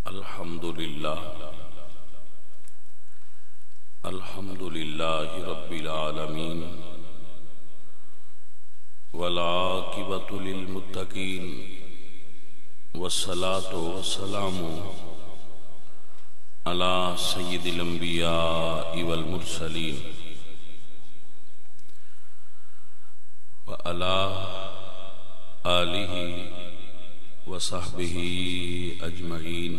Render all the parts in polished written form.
الحمد لله رب العالمين والعاقبة للمتقين والصلاة والسلام على سيد الأنبياء والمرسلين وعلى آله وصحبه أجمعين.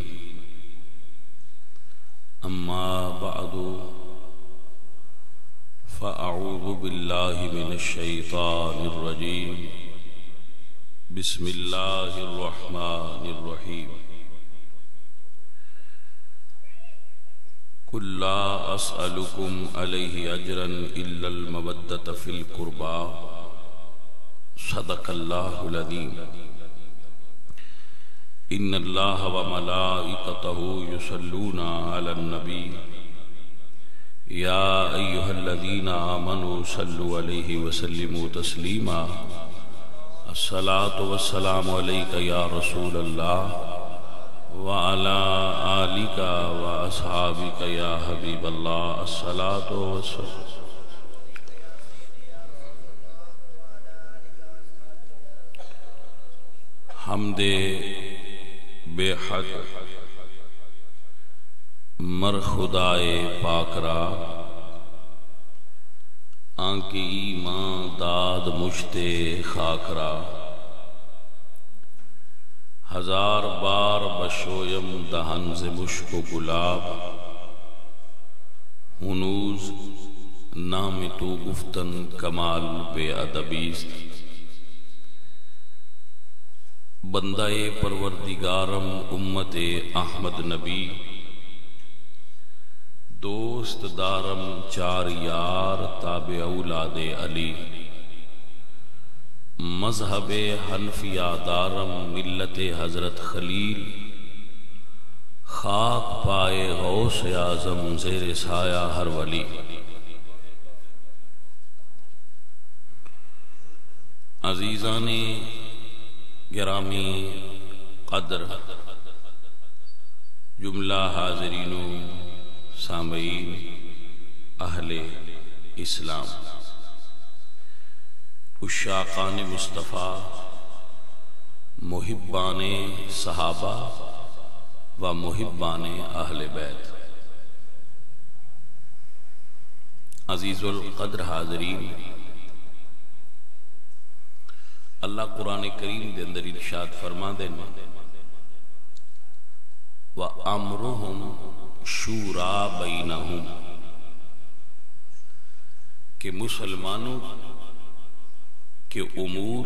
أما بعد فأعوذ بالله من الشيطان الرجيم. بسم الله الرحمن الرحيم. قل لا أسألكم عليه أجرا إلا المودة في القربى. صدق الله العظيم. إن الله وملائكته يصلون على النبي يا أيها الذين آمنوا صلوا عليه وسلموا تسليما. الصلاة والسلام عليك يا رسول الله وعلى آلك وأصحابك يا حبيب الله. الصلاة والسلام. حمد بے حق مر خدائے پاک را، آنکی ایمان داد مجھتے خاک را. ہزار بار بشویم دہن ز مشک و گلاب، ہنوز نام تو گفتن کمال بے ادبیست. بندہ پروردگارم امت احمد نبی، دوست دارم چار یار تابع اولاد علی. مذہب حنفیہ دارم ملت حضرت خلیل، خاک پائے غوث اعظم زیر سایہ ہر ولی. عزیزان گرامی قدر، جملہ حاضرین و سامعین اہل اسلام، عشاقان مصطفیٰ، محبان صحابہ و محبان اہل بیت، عزیز القدر حاضرین. اللہ قرآن کریم دے اندر ارشاد فرما دینا، وَأَمْرُهُمْ شُورَى بَيْنَهُمْ، کہ مسلمانوں کے امور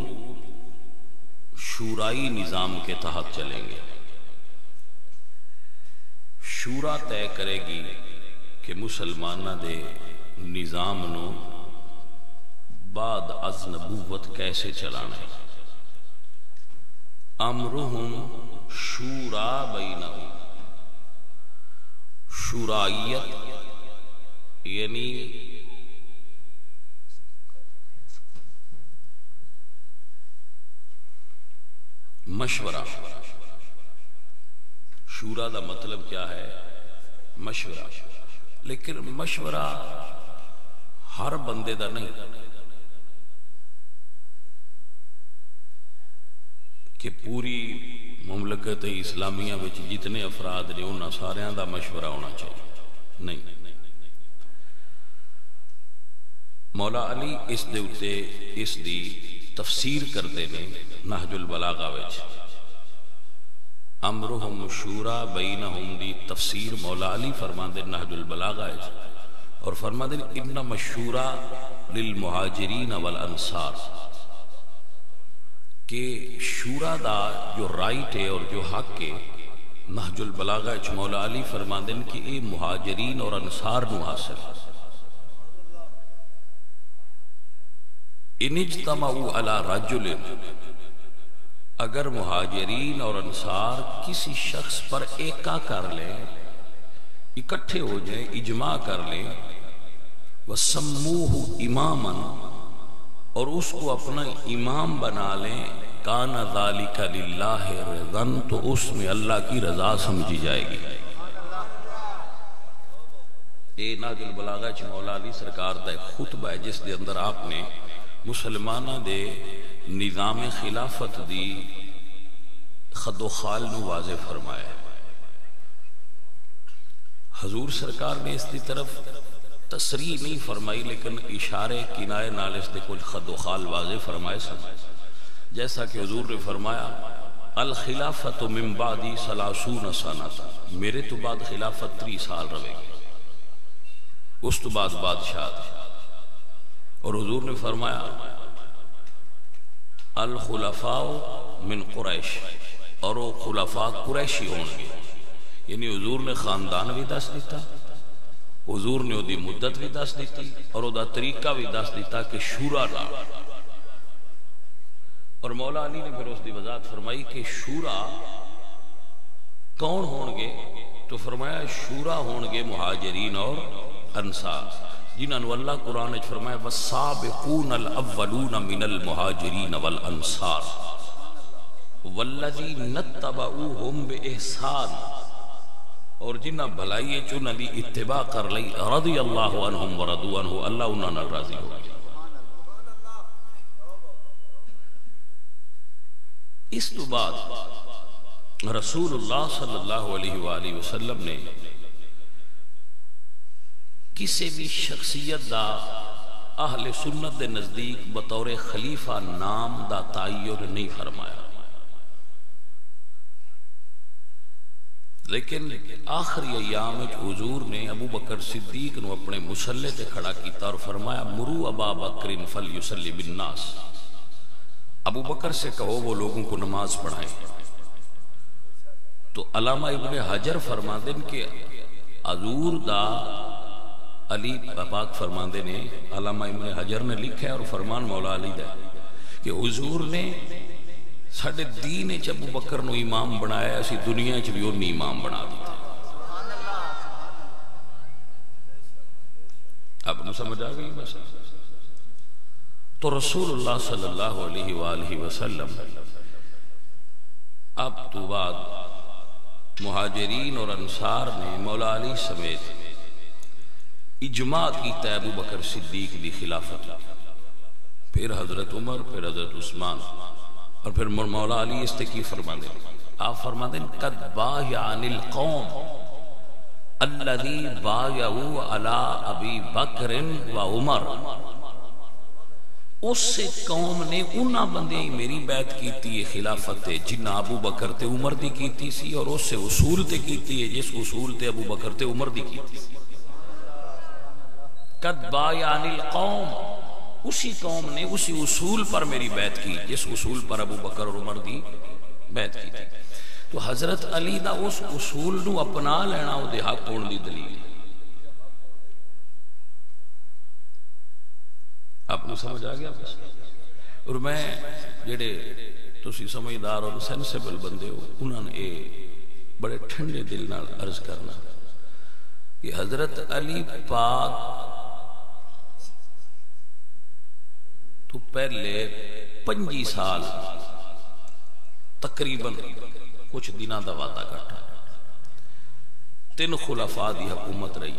شورائی نظام کے تحت چلیں گے. شورا طے کرے گی کہ مسلمانہ دے نظام نو بعد از نبوت کیسے چلانا ہے. امرہم شورا بینہم، شورائیت یعنی مشورہ. شورا دا مطلب کیا ہے؟ مشورہ. لیکن مشورہ ہر بندے دا نہیں کہ پوری مملکت اسلامیہ وچ جتنے افراد نے انہاں ساریاں دا مشورہ ہونا چاہیے. نہیں، مولا علی اس دے اتے اس دی تفسیر کرتے ہیں نہج البلاغہ وچ. امرہم شورا بینہم دی تفسیر مولا علی فرماندے نہج البلاغہ وچ، اور فرماندے انما الشورا للمہاجرین والانصار، کہ شورا دا جو رائٹ ہے اور جو حق ہے، نہج البلاغہ اچ مولا علی فرماندے کہ اے مہاجرین اور انصار نو حاصل. ان اجتمعوا علی رجل، اگر مہاجرین اور انصار کسی شخص پر ایکا کر لیں، اکٹھے ہو جائیں، اجماع کر لیں، وَسَمُّوهُ إِمَامًا، اور اس کو اپنا امام بنا لیں، کان ذالک للہ رضن، تو اس میں اللہ کی رضا سمجھی جائے گی۔ یہ ناج البلاغہ چ مولا علی سرکار دا ایک خطبہ ہے جس دے اندر آپ نے مسلمانہ دے نظام خلافت دی خد و خال نو واضح فرمایا ہے۔ حضور سرکار نے اس دی طرف تصریح نہیں فرمائی، لیکن اشارے کنائے نال اس دے کچھ خد و خال واضح فرمائے سن، جیسا کہ حضور نے فرمایا الخلافت من بعدی 30 سنۃ، میرے تو بعد خلافت 30 سال رہے گی، اس تو بعد بادشاہ۔ اور حضور نے فرمایا الخلفاء من قریش، اور وہ خلفاء قریشی ہون گے، یعنی حضور نے خاندان بھی دس دیتا، حضور نے دی مدت بھی دس دیتی، اور دا طریقہ بھی دس دیتا کہ شورا نہ۔ اور مولا علی نے پھر اس دی وضاحت فرمائی کہ شورا کون ہون گے، تو فرمایا شورا ہون گے مہاجرین اور انصار، جنہوں اللہ قرآن نے فرمایا والسابقون الاولون من المہاجرین والانصار والذین اتبعوہم بإحسان، اور جنہ بھلائی چنہ دی اتباع کر لئی رضی اللہ عنہم ورضوا عنہ، اللہ انہوں نے راضی ہو گیا۔ اس تو بعد رسول اللہ صلی اللہ علیہ وآلہ وسلم نے کسی بھی شخصیت دا اہل سنت دے نزدیک بطور خلیفہ نام دا تعین نہیں فرمایا، لیکن آخری ایام حضور نے ابو بکر صدیق نو اپنے مسلح تے کھڑا کیتا اور فرمایا مرو ابا بکر فلیصلی بالناس، ابو بکر سے کہو وہ لوگوں کو نماز پڑھائیں۔ تو علامہ ابن حجر فرماندے کہ حضور دا علی پاک فرماندے نے، علامہ ابن حجر نے لکھا ہے اور فرمان مولا علی دا کہ حضور نے ساڑھے دین چ ابو بکر نو امام بنایا، اسی دنیا چ بھی انہی امام بنا دیتا۔ اب نو سمجھ آ گئی بس۔ تو رسول اللہ صلی اللہ علیہ وآلہ وسلم اب تو بعد مہاجرین اور انصار نے مولا علی سمیت اجماع کیتا ہے ابو بکر صدیق دی خلافت، پھر حضرت عمر، پھر حضرت عثمان، اور پھر مولا علی اس تے کی فرماندے، آپ فرماندے قد بایعن القوم الذی بایعوا علی ابی بکر و عمر، اس سے قوم نے انہاں بندے میری بیعت کیتی ہے خلافت تے جنہ ابو بکر تے عمر دی کیتی سی، اور اس سے اصول تے کیتی ہے جس اصول تے ابو بکر تے عمر دی کیتی سی۔ قد بایعن القوم، اسی قوم نے اسی اصول پر میری بیعت کی جس اصول پر ابو بکر اور عمر دی بیعت کی تھی۔ تو حضرت علی دا اس اصول نو اپنا لینا او دے حق ہون دی دلیل۔ آپ نے سمجھ آ گیا؟ اور میں جڑے تسی سمجھدار اور سینسیبل بندے ہو، انہوں نے بڑے ٹھنڈے دل نال عرض کرنا کہ حضرت علی پاک تو پہلے 25 سال تقریباً کچھ دنوں دا وعدہ کرتا، 3 خلفاء دی حکومت رہی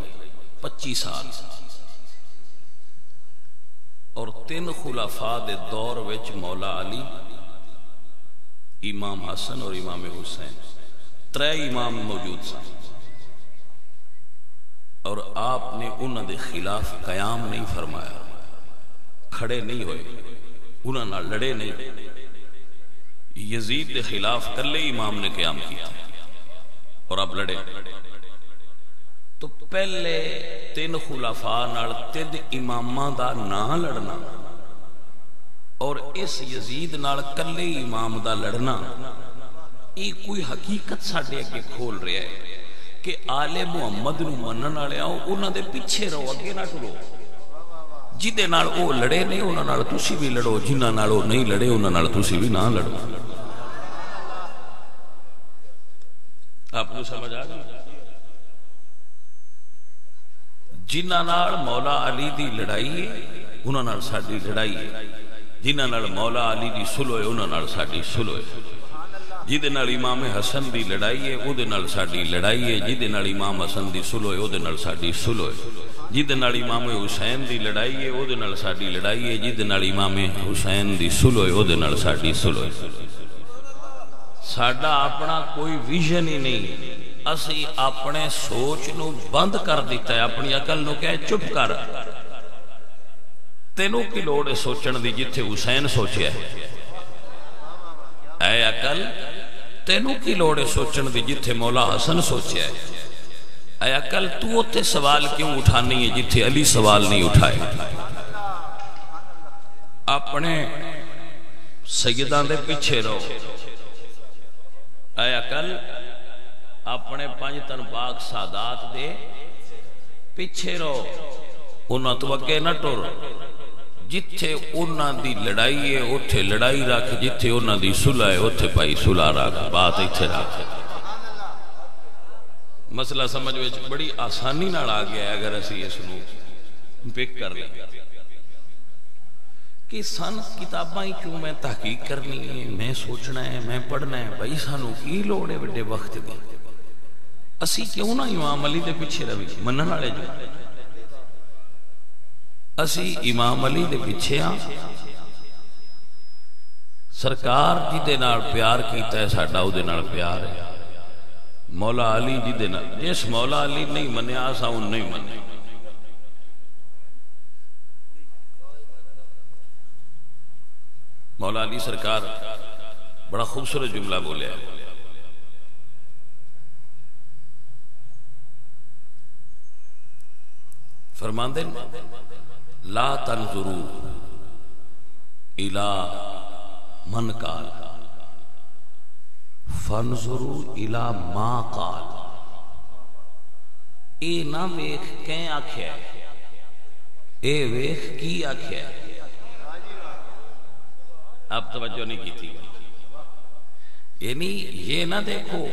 25 سال، اور 3 خلفاء دے دور وچ مولا علی، امام حسن اور امام حسین، 3 امام موجود سن، اور آپ نے انہوں دے خلاف قیام نہیں فرمایا، کھڑے نہیں ہوئے، انہوں نے لڑے نہیں، یزید دے خلاف کلے امام نے قیام کیا اور آپ لڑے۔ تو پہلے 3 خلفاء نال 3 اماماں دا نہ لڑنا اور اس یزید نال کلے امام دا لڑنا، یہ کوئی حقیقت ساڈے اگے کھول رہا ہے کہ آل محمد نو منن والے آؤ انہاں دے پیچھے رہو، اگے نہ ٹرو، جدے نال او لڑے نہیں انہاں نال تسی بھی لڑو، جنہاں نال او نہیں لڑے انہاں نال تسی بھی نہ لڑو۔ آپ کو سمجھ آ گئی؟ جنہاں نال مولا علی دی لڑائی ہے انہاں نال ساڈی لڑائی ہے، جنہاں نال مولا علی دی صلح ہے انہاں نال ساڈی صلح ہے، جہدے نال امام حسن دی لڑائی ہے او دے نال ساڈی لڑائی ہے، جہدے نال امام حسن دی صلح ہے او دے نال ساڈی صلح ہے، جہدے نال امام حسین دی لڑائی ہے او دے نال ساڈی لڑائی ہے، جہدے نال امام حسین دی صلح ہے او دے نال ساڈی صلح ہے۔ ساڈا اپنا کوئی ویژن ہی نہیں، اسی اپنے سوچ نو بند کر دیتا ہے، اپنی عقل نو کہے چپ کر، تینوں کی لوڑ ہے سوچن دی جتھے حسین سوچیا ہے، اے عقل تینوں کی لوڑ ہے سوچن دی جتھے مولا حسن سوچیا ہے، اے عقل تو اوتے سوال کیوں اٹھانی ہے جتھے علی سوال نہیں اٹھائے۔ اپنے سیدان دے پیچھے رہو، اے عقل اپنے پنج تن پاک سادات دے پیچھے رہو، انہاں تو اگے نہ ٹر، جتھے انہاں دی لڑائی ہے اتھے لڑائی رکھ، جتھے انہاں دی صلح ہے اتھے پائی صلح رکھ، بات ایتھے رکھ۔ مسئلہ سمجھ وچ بڑی آسانی نال آ گیا ہے اگر اسی اس نو پک کر لیں کہ سن کتاباں ہی کیوں میں تحقیق کرنی ہے، میں سوچنا ہے، میں پڑھنا ہے، بھائی سانو کی لوڑ ہے بڑے وقت دی، اسی کیوں نہ امام علی دے پیچھے روی منن والے جو، اسی امام علی دے پیچھے ہاں، سرکار جی دے نال پیار کیتا ہے ساڈا او دے نال پیار ہے، مولا علی جی دے نال، جس مولا علی نہیں منیا اساں اون نہیں منیا۔ مولا علی سرکار بڑا خوبصورت جملہ بولے ہے، فرماندے لا تنظروا الى من قال فانظروا الى ما قال، اے نہ ویکھ کیں آکھیا ہے، اے ویکھ کی آکھیا ہے۔ آپ توجہ نہیں کی تھی، یعنی یہ نہ دیکھو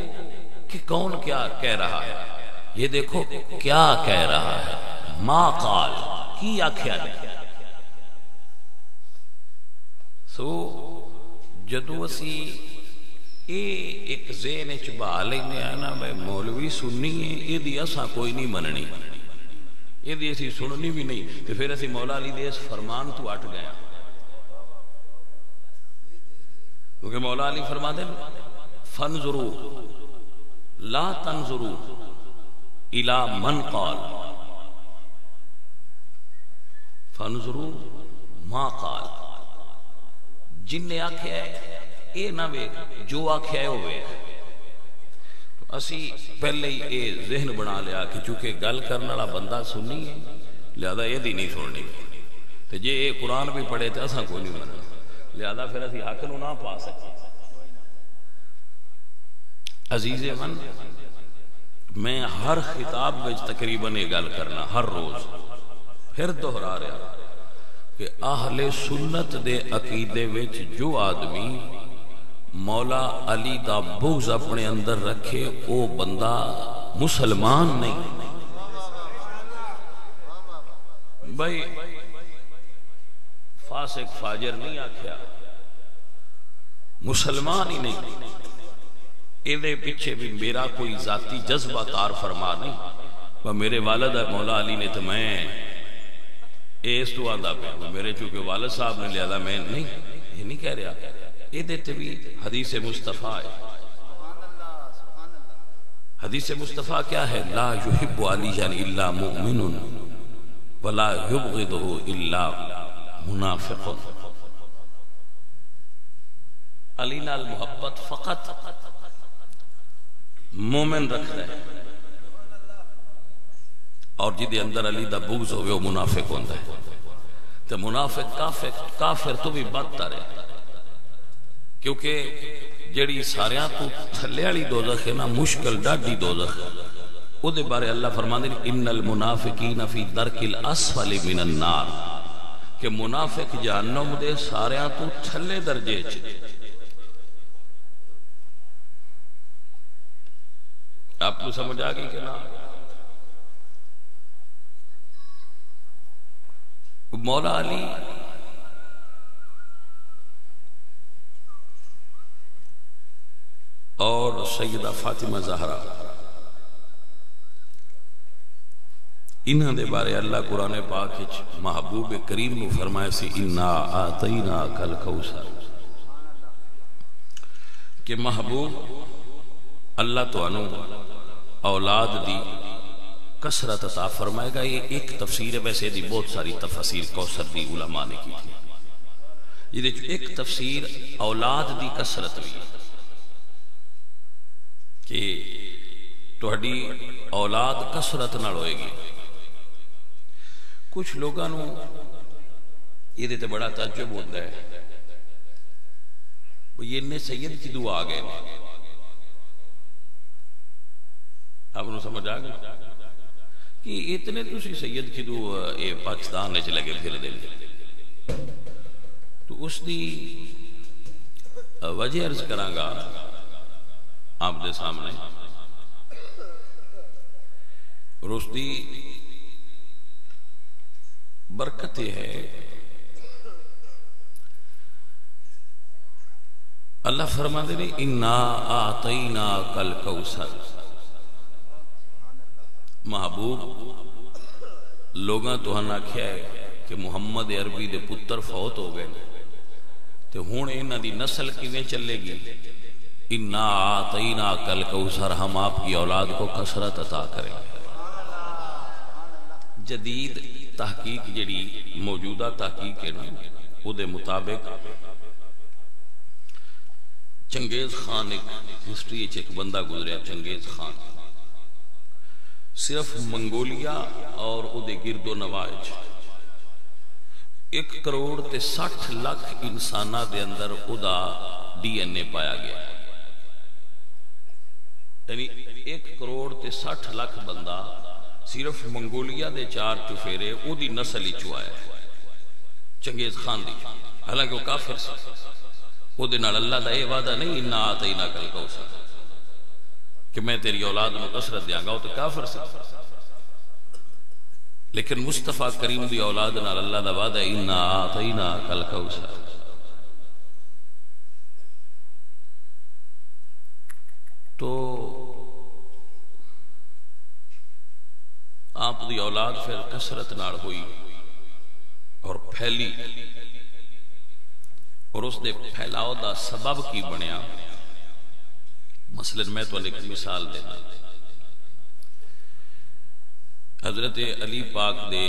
کہ کون کیا کہہ رہا ہے، یہ دیکھو کیا کہہ رہا ہے، ما قال کی آکھیا نہیں۔ سو جدو اسی اے ایک ذہن وچ بہا لینے آ نا بھائی مولوی سننی ہے یہ دی اساں کوئی نہیں مننی، یہ دی اسی سننی بھی نہیں، تو پھر اسی مولا علی دے اس فرمان تو اٹ گیا، کیونکہ مولا علی فرما دے فانظروا لا تنظروا الى من قال فانظروا ما قال، جن نے آکھیا ہے اے نہ ویکھ جو آکھیا ہے وہ ویکھ۔ اسی پہلے ہی اے ذہن بنا لیا کہ چونکہ گل کرنے والا بندہ سنی ہے لہذا یہ دی نہیں سننی، تو جے اے قرآن بھی پڑھے تو اساں کوئی نہیں مننا، لہذا پھر اسی حق نو نہ پا سکتے۔ عزیز من، میں ہر خطاب وچ تقریباً یہ گل کرنا ہر روز پھر دہرا رہا کہ اہل سنت دے عقیدے وچ جو آدمی مولا علی دا بغض اپنے اندر رکھے او بندہ مسلمان نہیں۔ بھائی فاسق فاجر نہیں آکھیا، مسلمان ہی نہیں، ایدے پیچھے بھی میرا کوئی ذاتی جذبہ کار فرما نہیں، وہ میرے والد مولا علی نے تو میں اس تو آندہ پہ میرے چونکہ والد صاحب نے لہذا میں نہیں، یہ نہیں کہہ رہا، یہ دیتے بھی حدیث مصطفیٰ ہے۔ حدیث مصطفیٰ کیا ہے؟ لا يحب علیٰ الا مؤمن ولا يبغضه الا منافق، علی نال محبت فقط مومن رکھتا ہے، اور جدے اندر علی دا بغض ہوئے وہ منافق ہوتا ہے، تو منافق کافر تو بھی بدتر ہے، کیونکہ جڑی ساریاں تو تھلے والی دوزخ ہے نا، مشکل ڈاڈی دوزخ، او دے بارے اللہ فرماندے ان المنافقین فی درک الاسفل من النار، کہ منافق جہنم دے ساریاں تو تھلے درجے چ۔ آپ کو سمجھ آ گئی کہ نا؟ مولا علی سیدہ فاطمہ زہرا، انہاں دے بارے اللہ قرآن پاک وچ محبوب کریم نو فرمایا سی انا آتیناک الکوثر، کہ محبوب اللہ تو انو اولاد دی کثرت عطا فرمائے گا۔ یہ ایک تفسیر ہے، ویسے دی بہت ساری تفسیر کوثر دی علماء نے کی تھی۔ یہ ایک تفسیر اولاد دی کثرت بھی کہ تہاڈی اولاد کثرت نال ہوئے گی۔ کچھ لوگاں نو یہ تے بڑا تعجب ہوتا ہے، یہ اتنے سید کدوں آ گئے، آپ کو سمجھ آ گئی کہ اتنے تسی سید کدوں یہ پاکستان وچ لگے پھر دے، تو اس دی وجہ عرض کراں گا آپ دے سامنے، اور اس دی برکت یہ ہے اللہ فرما دے نہیں انا آتیناک الکوثر، محبوب لوگاں تو ہن آکھیا ہے کہ محمد عربی دے پتر فوت ہو گئے تو ہن انہاں دی نسل کیویں چلے گی؟ انا آتیناک الکوثر، ہم آپ کی اولاد کو کثرت عطا کریں۔ جدید تحقیق جڑی موجودہ تحقیق ہے نا، وہ دے مطابق چنگیز خان ایک ہسٹری ایک بندہ گزریا، چنگیز خان صرف منگولیا اور او دے گرد و نواج 1 کروڑ تے 60 لاکھ انسانہ دے اندر او دا ڈی این اے پایا گیا، یعنی 1 کروڑ تے 60 لاکھ بندہ صرف منگولیا دے 4 چفیرے او دی نسل ہی چوایا ہے، چنگیز خان دی، حالانکہ وہ کافر سے او دے نال اللہ دا اے وعدہ نہیں انا آتیناک الکوثر کہ میں تیری اولاد میں کثرت دیاں گا، وہ تو کافر سے، لیکن مصطفیٰ کریم دی اولاد نال اللہ دا وعدہ انا آتیناک الکوثر۔ تو آپ دی اولاد پھر کثرت نال ہوئی اور پھیلی، اور اس دے پھیلاؤ دا سبب کی بنیا؟ مثلا میں تو ایک مثال دینا، حضرت علی پاک دے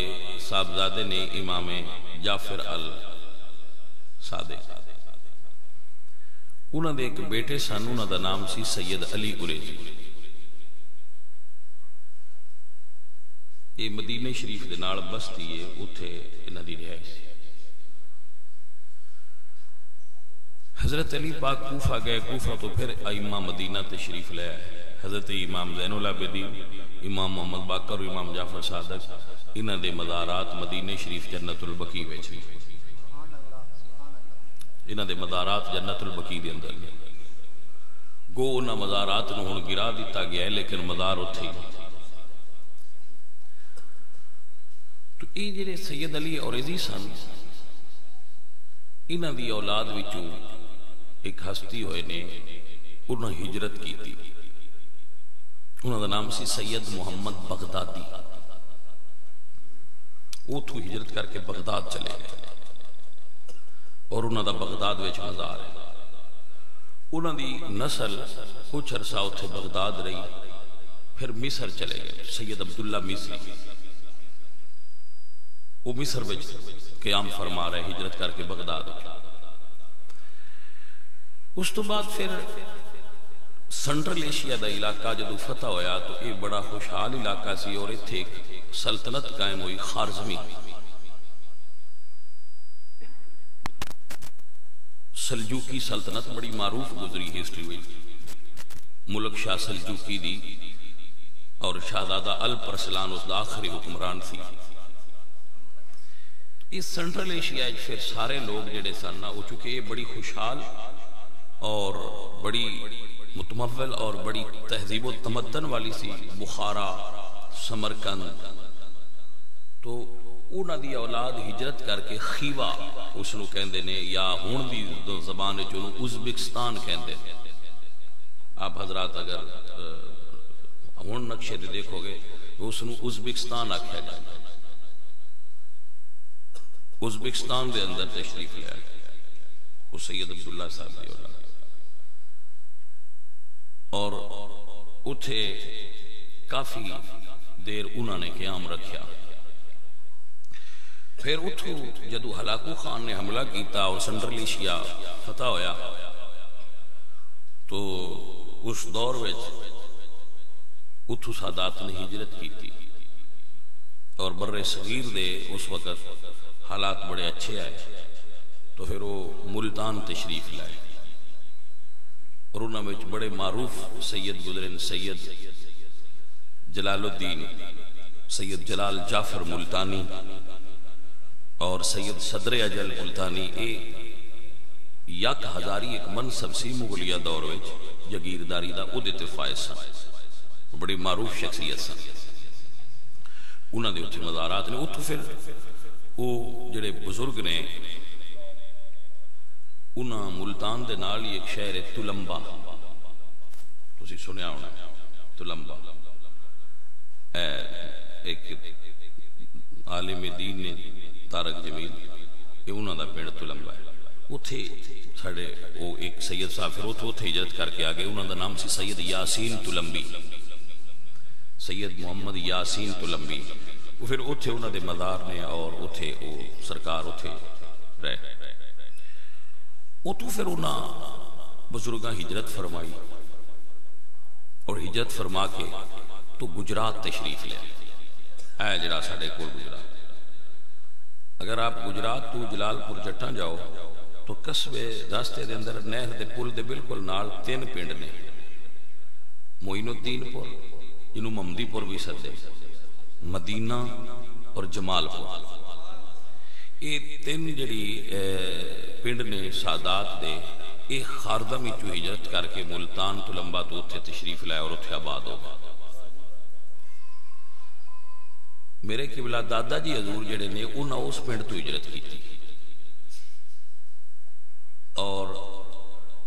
صاحبزادے نے امام جعفر الصادق، انہوں نے ایک بیٹے سن، انہوں دا نام سی سید علی قریشی، یہ مدینہ شریف دے نال بستی ہے، اتھے انہاں دی رہائش۔ حضرت علی پاک کوفہ گئے، کوفہ تو پھر ائمہ مدینہ تشریف لے آئے، حضرت امام زین العابدین، امام محمد باقر اور امام جعفر صادق، انہاں دے مزارات مدینہ شریف جنت البقیع وچ، انہاں دے مزارات جنت البقیع دے اندر، گو انہاں مزارات نو ہن گرا دیتا گیا ہے لیکن مزار اتھے ہی۔ تو یہ جڑے سید علی اوریزی سن، انہاں دی اولاد وچوں ایک ہستی ہوئے نے، انہاں ہجرت کی تھی، انہاں دا نام سی سید محمد بغدادی، وہ تو ہجرت کر کے بغداد چلے گئے، اور انہاں دا بغداد وچ مزار ہے۔ انہاں دی نسل کچھ عرصہ اتھے بغداد رہی، پھر مصر چلے گئے، سید عبداللہ مصری، وہ مصر وچ قیام فرما رہے ہجرت کر کے بغداد۔ اس تو بعد پھر سنٹرل ایشیا دا علاقہ جدو فتح ہویا تو یہ بڑا خوشحال علاقہ سی، اور اتھے ایک سلطنت قائم ہوئی خارزمی، سلجوکی سلطنت بڑی معروف گزری ہسٹری ہوئی، ملک شاہ سلجوکی دی، اور شہزادہ الپرسلان اس دا آخری حکمران تھی۔ اس سنٹرل ایشیا پھر سارے لوگ جڑے سن وہ چونکہ یہ بڑی خوشحال اور بڑی متمول اور بڑی تہذیب و تمدن والی سی، بخارا، سمرقند، تو انہاں دی اولاد ہجرت کر کے خیوا اس نو کہندے نے، یا ہون دی زبان وچ انہوں ازبکستان کہندے، آپ حضرات اگر ہون نقشے دے دیکھو گے تو اس نو ازبکستان آکھیا گیا، ازبکستان دے اندر تشریف لے آئے وہ سید عبداللہ صاحب دی اولاد، اور اتھے کافی دیر انہوں نے قیام رکھیا۔ پھر اتھو جدو ہلاکو خان نے حملہ کیتا اور سنٹرل ایشیا فتح ہویا تو اس دور وچ اتھو سادات نے ہجرت کی تھی، اور بر صغیر دے اس وقت حالات بڑے اچھے آئے تو پھر وہ ملتان تشریف لائے، اور انہوں میں بڑے معروف سید گزرن، سید جلال الدین، سید جلال جعفر ملتانی اور سید صدر اجل ملتانی، یک ہزاری ایک منصب سی مغلیہ دور وچ جگیرداری دا او دیتے فائز سن، بڑی معروف شخصیت سن، انہوں نے اتھے مزارات نے اتھو پھر وہ جڑے بزرگ نے انہاں ملتان دے نال ایک شہر ہے تلمبا، تسی سنیا ہونا تلمبا، ایک عالم دین نے تارک جمیل یہ انہوں دا پینڈ تلمبا ہے، اتھے ساڑھے وہ ایک سید صاحب پھر اتھے ہجرت کر کے آگے، انہوں دا نام سی سید یاسین تلمبی، سید محمد یاسین تلمبی، پھر اتھے انہوں دے مزار نے اور اتھے وہ سرکار اتھے رہے، اتھو پھر انہوں بزرگاں ہجرت فرمائی، اور ہجرت فرما کے تو گجرات تشریف لے آئے جڑا ساڑھے کول گجرات۔ اگر آپ گجرات تو جلال پور جٹاں جاؤ تو قصبے راستے دے اندر نہر دے پل دے بالکل نال 3 پنڈ نے، معین الدین پور جنہوں ممدی پور بھی سدے، مدینہ اور جمال پور، یہ 3 جڑی پنڈ نے سادات دے، ایک خاردم ہی جو ہجرت کر کے ملتان تلمبا تو اتھے تشریف لائے اور اتھے آباد ہو گئے۔ میرے قبلہ دادا جی حضور جڑے نے انہوں اس پنڈ تو ہجرت کی تھی، اور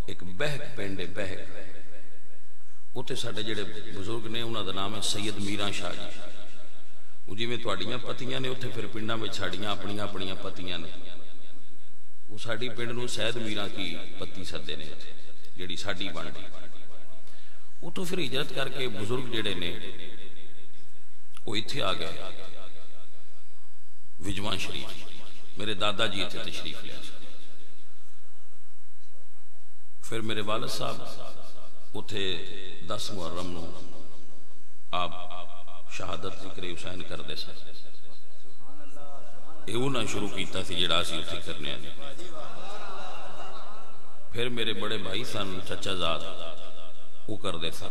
ایک بہک پنڈ ہے بہک، اتھے ساڑھے جڑے بزرگ نے انہوں دا نام ہے سید میران شاہ جی، وہ جی میں توڑیاں پتیاں نے اتھے پھر پنڈا میں چھاڑیاں اپنیاں پتیاں نے، وہ ساڑھی پنڈ نو سید میران کی پتی سدے نے جڑی ساڑھی بن گئی، وہ تو پھر ہجرت کر کے بزرگ جڑے نے وہ اتھے آ گئے وجوان شریف، میرے دادا جی اتھے تشریف لیا، پھر میرے والد صاحب اتھے 10 محرم نو آپ شہادت ذکر حسین کر دے سا، یہ انہاں شروع کیتا تھی جڑا سی اتھے کرنے آنے، پھر میرے بڑے بھائی سن چچا زاد وہ کر دے سا،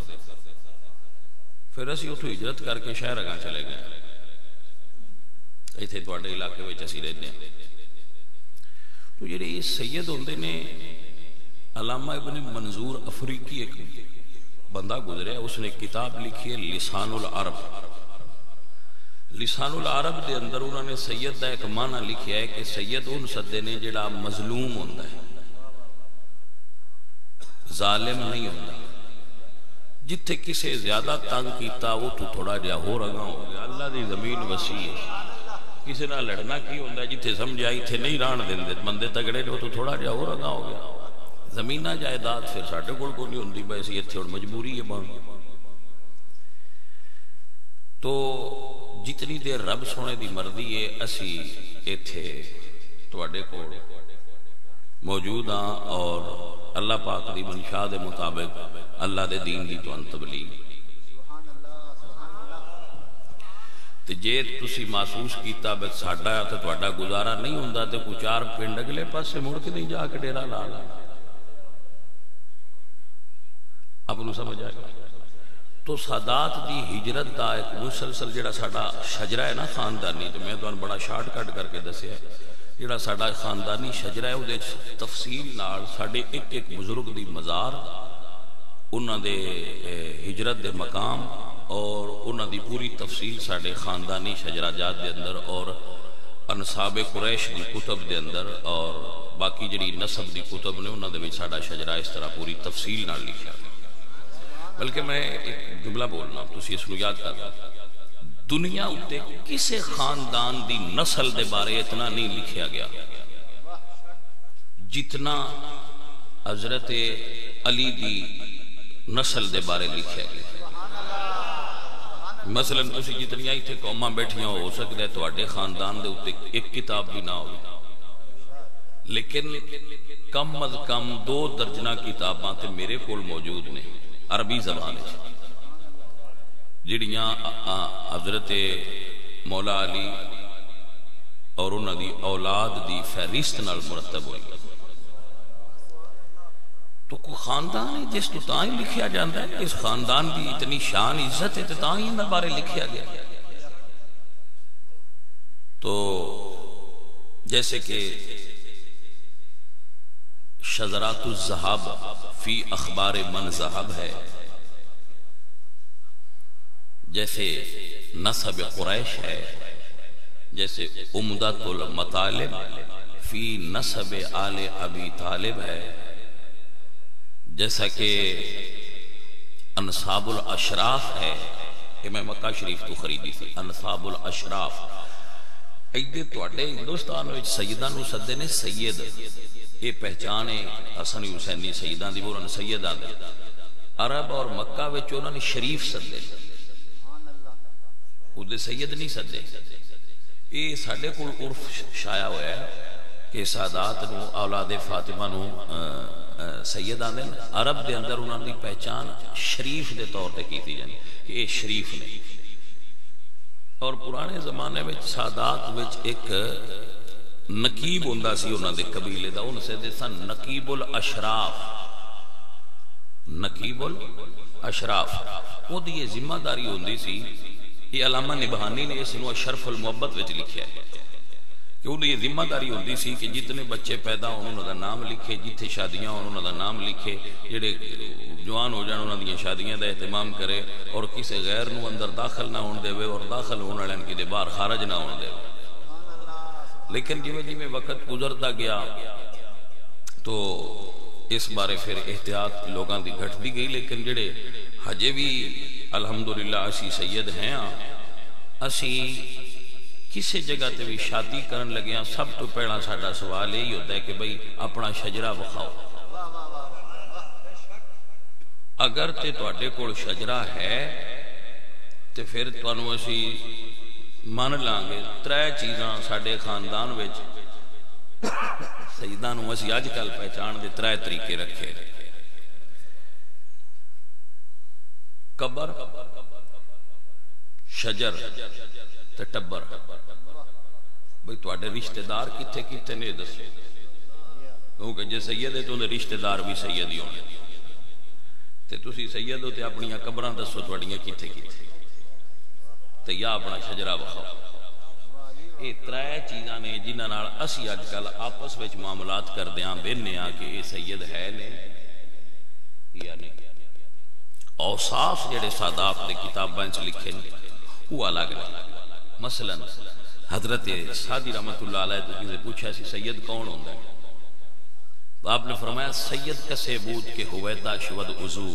پھر اسی اتھو ہجرت کر کے شہر اگاں چلے گئے، ایتھے تواڈے علاقے وچ اسی رہنے، تو جڑے یہ سید ہوندے نے، علامہ ابن منظور افریقی ایک بندہ گزرے، اس نے کتاب لکھی ہے لسان العرب، لسان العرب دے اندر انہوں نے سید دا ایک معنی لکھیا ہے کہ سید ان سدے نے جڑا مظلوم ہوندہ ہے، ظالم نہیں ہوندہ، جتھے کسے زیادہ تنگ کیتا وہ تو تھوڑا جا ہو رگا ہو گیا، اللہ دی زمین وسیع ہے، کسی نہ لڑنا کی ہوندہ ہے، جتھے سمجھائی تھے نہیں ران دیں مندے تگڑے جو تو تھوڑا جا ہو رگا ہو گیا، زمینہ جائیداد پھر ساڑھے کو نہیں ہوندی بیسی اتھے اور مجبوری ہے بان، تو جتنی دیر رب سونے دی مردی ہے اسی اتھے تواڈے کو موجود ہاں، اور اللہ پاک دی منشاء دے مطابق اللہ دے دین دی تو تبلیغ، تے جے تسی محسوس کیتا بس ساڈا تے تواڈا گزارا نہیں ہوندا تے کوئی 4 پنڈ اگلے پاسے مڑ کے نہیں جا کے ڈیرا لا لا، آپ انہوں سمجھ آئے گا۔ تو سادات دی ہجرت دا ایک مسلسل جڑا ساڑا شجرہ ہے نا خاندانی، تو میں تو ان بڑا شارٹ کٹ کر کے دسے ہے، جڑا ساڑا خاندانی شجرہ ہے وہ دے تفصیل نال ساڑے ایک بزرگ دی مزار، انہاں دے ہجرت دے مقام اور انہاں دی پوری تفصیل ساڑے خاندانی شجرہ جات دے اندر اور انصاب قریش دی کتب دے اندر اور باقی جڑی نسب دی کتب نے انہاں دے وچ ساڑا شجرہ اس طرح پوری تفصیل نال لکھا۔ بلکہ میں ایک جملہ بولنا تسی اس کو یاد کر دنیا اتے کسے خاندان دی نسل دے بارے اتنا نہیں لکھیا گیا جتنا حضرت علی دی نسل دے بارے لکھیا گیا. مثلا تسی جتنی ایتھے قوماں بیٹھیاں ہو سکتا ہے تواڈے خاندان دے اتے ایک کتاب بھی نہ ہو، لیکن کم از کم 2 درجنہ کتاباں تے میرے کول موجود نے عربی زبان جڑیاں حضرت مولا علی اور انہاں دی اولاد دی فہرست نال مرتب ہوئی. تو کوئی خاندان ہے جس تو تاں ہی لکھیا جاندہ ہے، اس خاندان دی اتنی شان عزت ہے تو تاں ہی انہاں بارے لکھیا گیا. تو جیسے کہ شذرات الذہب فی اخبار من ذہب ہے، جیسے نسب قریش ہے، جیسے عمدۃ المطالب فی نسب آل ابی طالب ہے، جیسا کہ انصاب الاشراف ہے کہ میں مکہ شریف تو خریدی تھی. انصاب الاشراف ایدے توڑے ہندوستان میں سیدان نو سدے نے سید، یہ پہچانے حسن حسینی سیدان دی بورن سیدان دے. عرب اور مکہ وچ انہوں نے شریف سدے، وہ دے سید نہیں سدے. یہ ساڑھے کو عرف شائع ہوا ہے کہ سادات نو اولاد فاطمہ نو سید آندے. عرب دے اندر انہوں نے پہچان شریف دے طور تے کی تھی جانی کہ یہ شریف نے. اور پرانے زمانے میں سادات وچ ایک نقیب ہوندہ سی انہوں نے قبیلے دا، ان سے دے سن نقیب الاشراف. نقیب الاشراف وہ دی یہ ذمہ داری ہوندی سی. یہ علامہ نبہانی نے اس نو شرف المحبت وچ لکھیا ہے کہ انہوں یہ ذمہ داری ہوندی سی کہ جتنے بچے پیدا ہوں انہوں دا نام لکھے، جتنے شادیاں ہوں انہوں دا نام لکھے، جڑے جوان ہو جان انہوں دی شادیاں دا اہتمام کرے، اور کسی غیر نو اندر داخل نہ ہون دے اور داخل ہونے والے ان کی باہر خارج نہ ہون دے. لیکن جویں جویں وقت گزرتا گیا تو اس بارے پھر احتیاط لوگاں دی گھٹ دی گئی. لیکن جڑے ہجے بھی الحمدللہ اسی سید ہیں، اسی کسی جگہ تے بھی شادی کرن لگے ہیں سب تو پہلا ساڈا سوال یہی ہوتا ہے کہ بھئی اپنا شجرہ بخاؤ. اگر تے تواڈے کول شجرہ ہے تے پھر تانوں اسی مان لیں گے 3 چیزاں ساڈے خاندان وچ سیداں نوں اسی اج کل پہچان دے 3 طریقے رکھے: قبر، شجر تے ٹبر. بھئی تواڈے رشتہ دار کتھے کتھے نے دسو، کیونکہ جے سید ہے تو انہاں رشتہ دار بھی سید ہی ہونے. تے تسی سید ہو تے اپنی قبراں دسو تواڈیاں کتھے کتھے، تے یا اپنا شجرہ بخاؤ. یہ 3 چیزاں نے جنہاں نال اسی اج کل آپس وچ معاملات کردیاں بہنے ہاں کہ یہ سید ہے نے یا نہیں. اوصاف جڑے سادات دے کتاباں وچ لکھے نے وہ الگ ہے. مثلا حضرت سعدی رحمت اللہ علیہ تو کسی پوچھا سی سید کون ہوتا ہے، تو آپ نے فرمایا سید کسے بود کے ہویتا شود عضو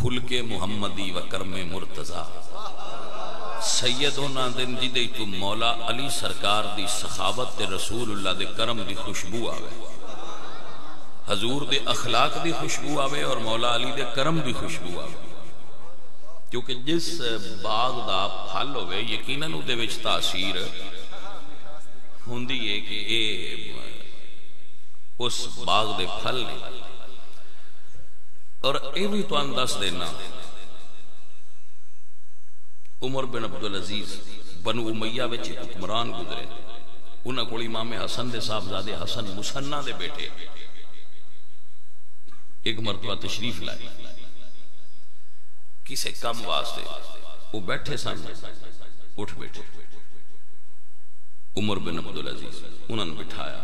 خلق محمدی و کرم مرتضی. سید ہونا دن جدے تو مولا علی سرکار دی سخاوت دے رسول اللہ دے کرم دی خوشبو آوے، حضور دے اخلاق دی خوشبو آوے اور مولا علی دے کرم دی خوشبو آوے. کیونکہ جس باغ دا پھل ہوئے یقیناً او دے وچ تاثیر ہوندی ہے کہ اے اس باغ دے پھل نے. اور اے بھی تو انداز دینا عمر بن عبدالعزیز بنو امیہ وچ حکمران گزرے، انہاں کول امام حسن دے صاحبزادے حسن مسنہ دے بیٹے ایک مرتبہ تشریف لائے کسے کم واسطے. وہ بیٹھے سن، اٹھ بیٹھے. عمر بن عبدالعزیز انہوں نے بٹھایا،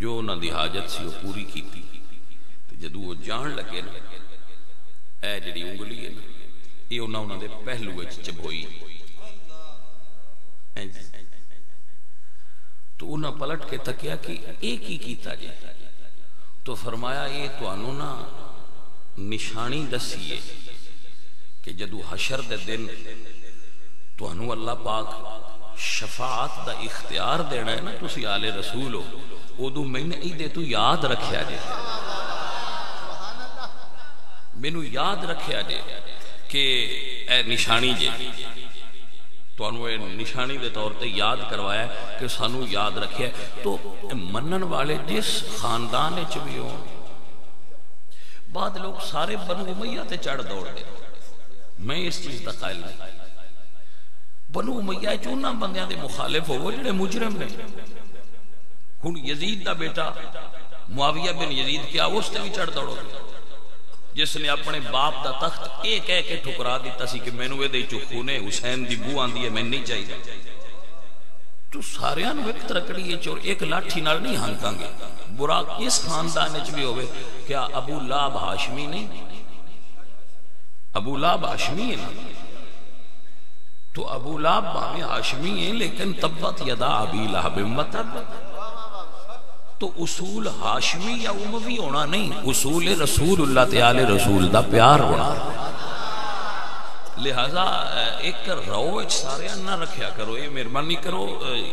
جو انہوں دی حاجت سی وہ پوری کی تھی. جدو وہ جان لگے نا اے جڑی انگلی ہے نا یہ انہوں نے پہلو چبوئی، تو انہوں پلٹ کے تکیا کہ ایک ہی کیتا جائے. تو فرمایا یہ تو انہوں نا نشانی دسیے کہ جدو حشر دے دن تو انو اللہ پاک شفاعت دا اختیار دینا ہے نا، تسی آل رسول ہو، ادو میں نے ایدے تو یاد رکھیا جے، مینو یاد رکھیا جے کہ اے نشانی جے، تو انو نشانی دے طور تے یاد کروایا ہے کہ سانو یاد رکھیا ہے۔ تو منن والے جس خاندان چوی ہو، بعد لوگ سارے بنو امیہ تے چڑھ دوڑ دے، میں اس چیز دا قائل نہیں۔ بنو امیہ چونہ بندیاں دے مخالف ہو، وہ جڑے مجرم نے، ہن یزید دا بیٹا معاویہ بن یزید کیا اس تے بھی چڑھ دوڑو گے، جس نے اپنے باپ دا تخت ایک ایک کے ٹھکرا دیتا سی کہ میں نو دے چخونے حسین دی بو آندی ہے میں نہیں چاہیے، تو سارے انو ایک ترکڑی ہے چور ایک لاٹھی نال نہیں ہنکاں گے۔ برا اس خاندان وچ بھی ہوئے، کیا ابو لہب ہاشمی نہیں؟ ابو لہب ہاشمی ہے نا، تو ابو لہب باویں ہاشمی ہیں لیکن تبت یدا ابی لہب وتب، تو اصول ہاشمی یا اموی ہونا نہیں، اصول رسول اللہ تعالی رسول دا پیار ہونا۔ لہذا ایک روچ سارے نہ رکھیا کرو، یہ مہربانی کرو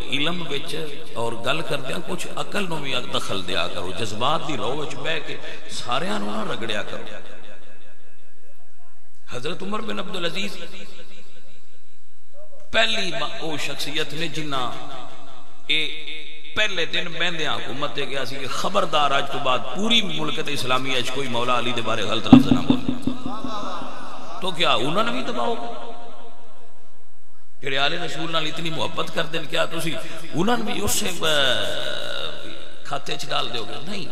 علم وچ اور گل کردیا کچھ عقل نو بھی دخل دیا کرو، جذبات دی روچ بہ کے سارے نہ رگڑیا کرو۔ حضرت عمر بن عبدالعزیز پہلی وہ شخصیت نے جنہ پہلے دن بہندیاں حکومت دے گیا سی کہ خبردار آج تو بعد پوری ملکت اسلامی ہے کوئی مولا علی دے بارے غلط لفظ نہ بولے، تو کیا انہوں نے بھی دباؤ جڑے آل رسول نال اتنی محبت کر دیں، کیا تسی انہوں نے بھی اس سے کھاتے چ ڈال دیو گے؟ نہیں،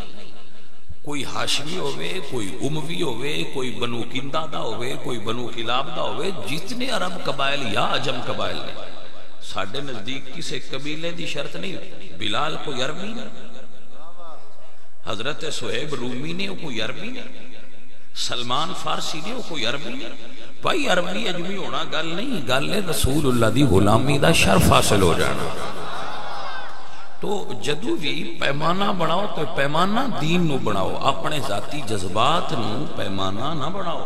کوئی ہاشمی ہوئے، کوئی اموی ہوئے، کوئی بنو کندہ دا ہوئے، کوئی بنو کلاب دا ہوئے، جتنے عرب قبائل یا عجم قبائل نے، ساڑھے نزدیک کسے قبیلے دی شرط نہیں۔ بلال کوئی عربی نے، حضرت صہیب رومی نے کوئی عربی نے، سلمان فارسی نے کوئی عربی نے، بھائی عربی اجمی ہونا گل نہیں، گل ہے رسول اللہ دی غلامی دا شرف حاصل ہو جانا۔ تو جدو بھی پیمانہ بناؤ تو پیمانہ دین نو بناؤ، اپنے ذاتی جذبات نو پیمانہ نہ بناؤ،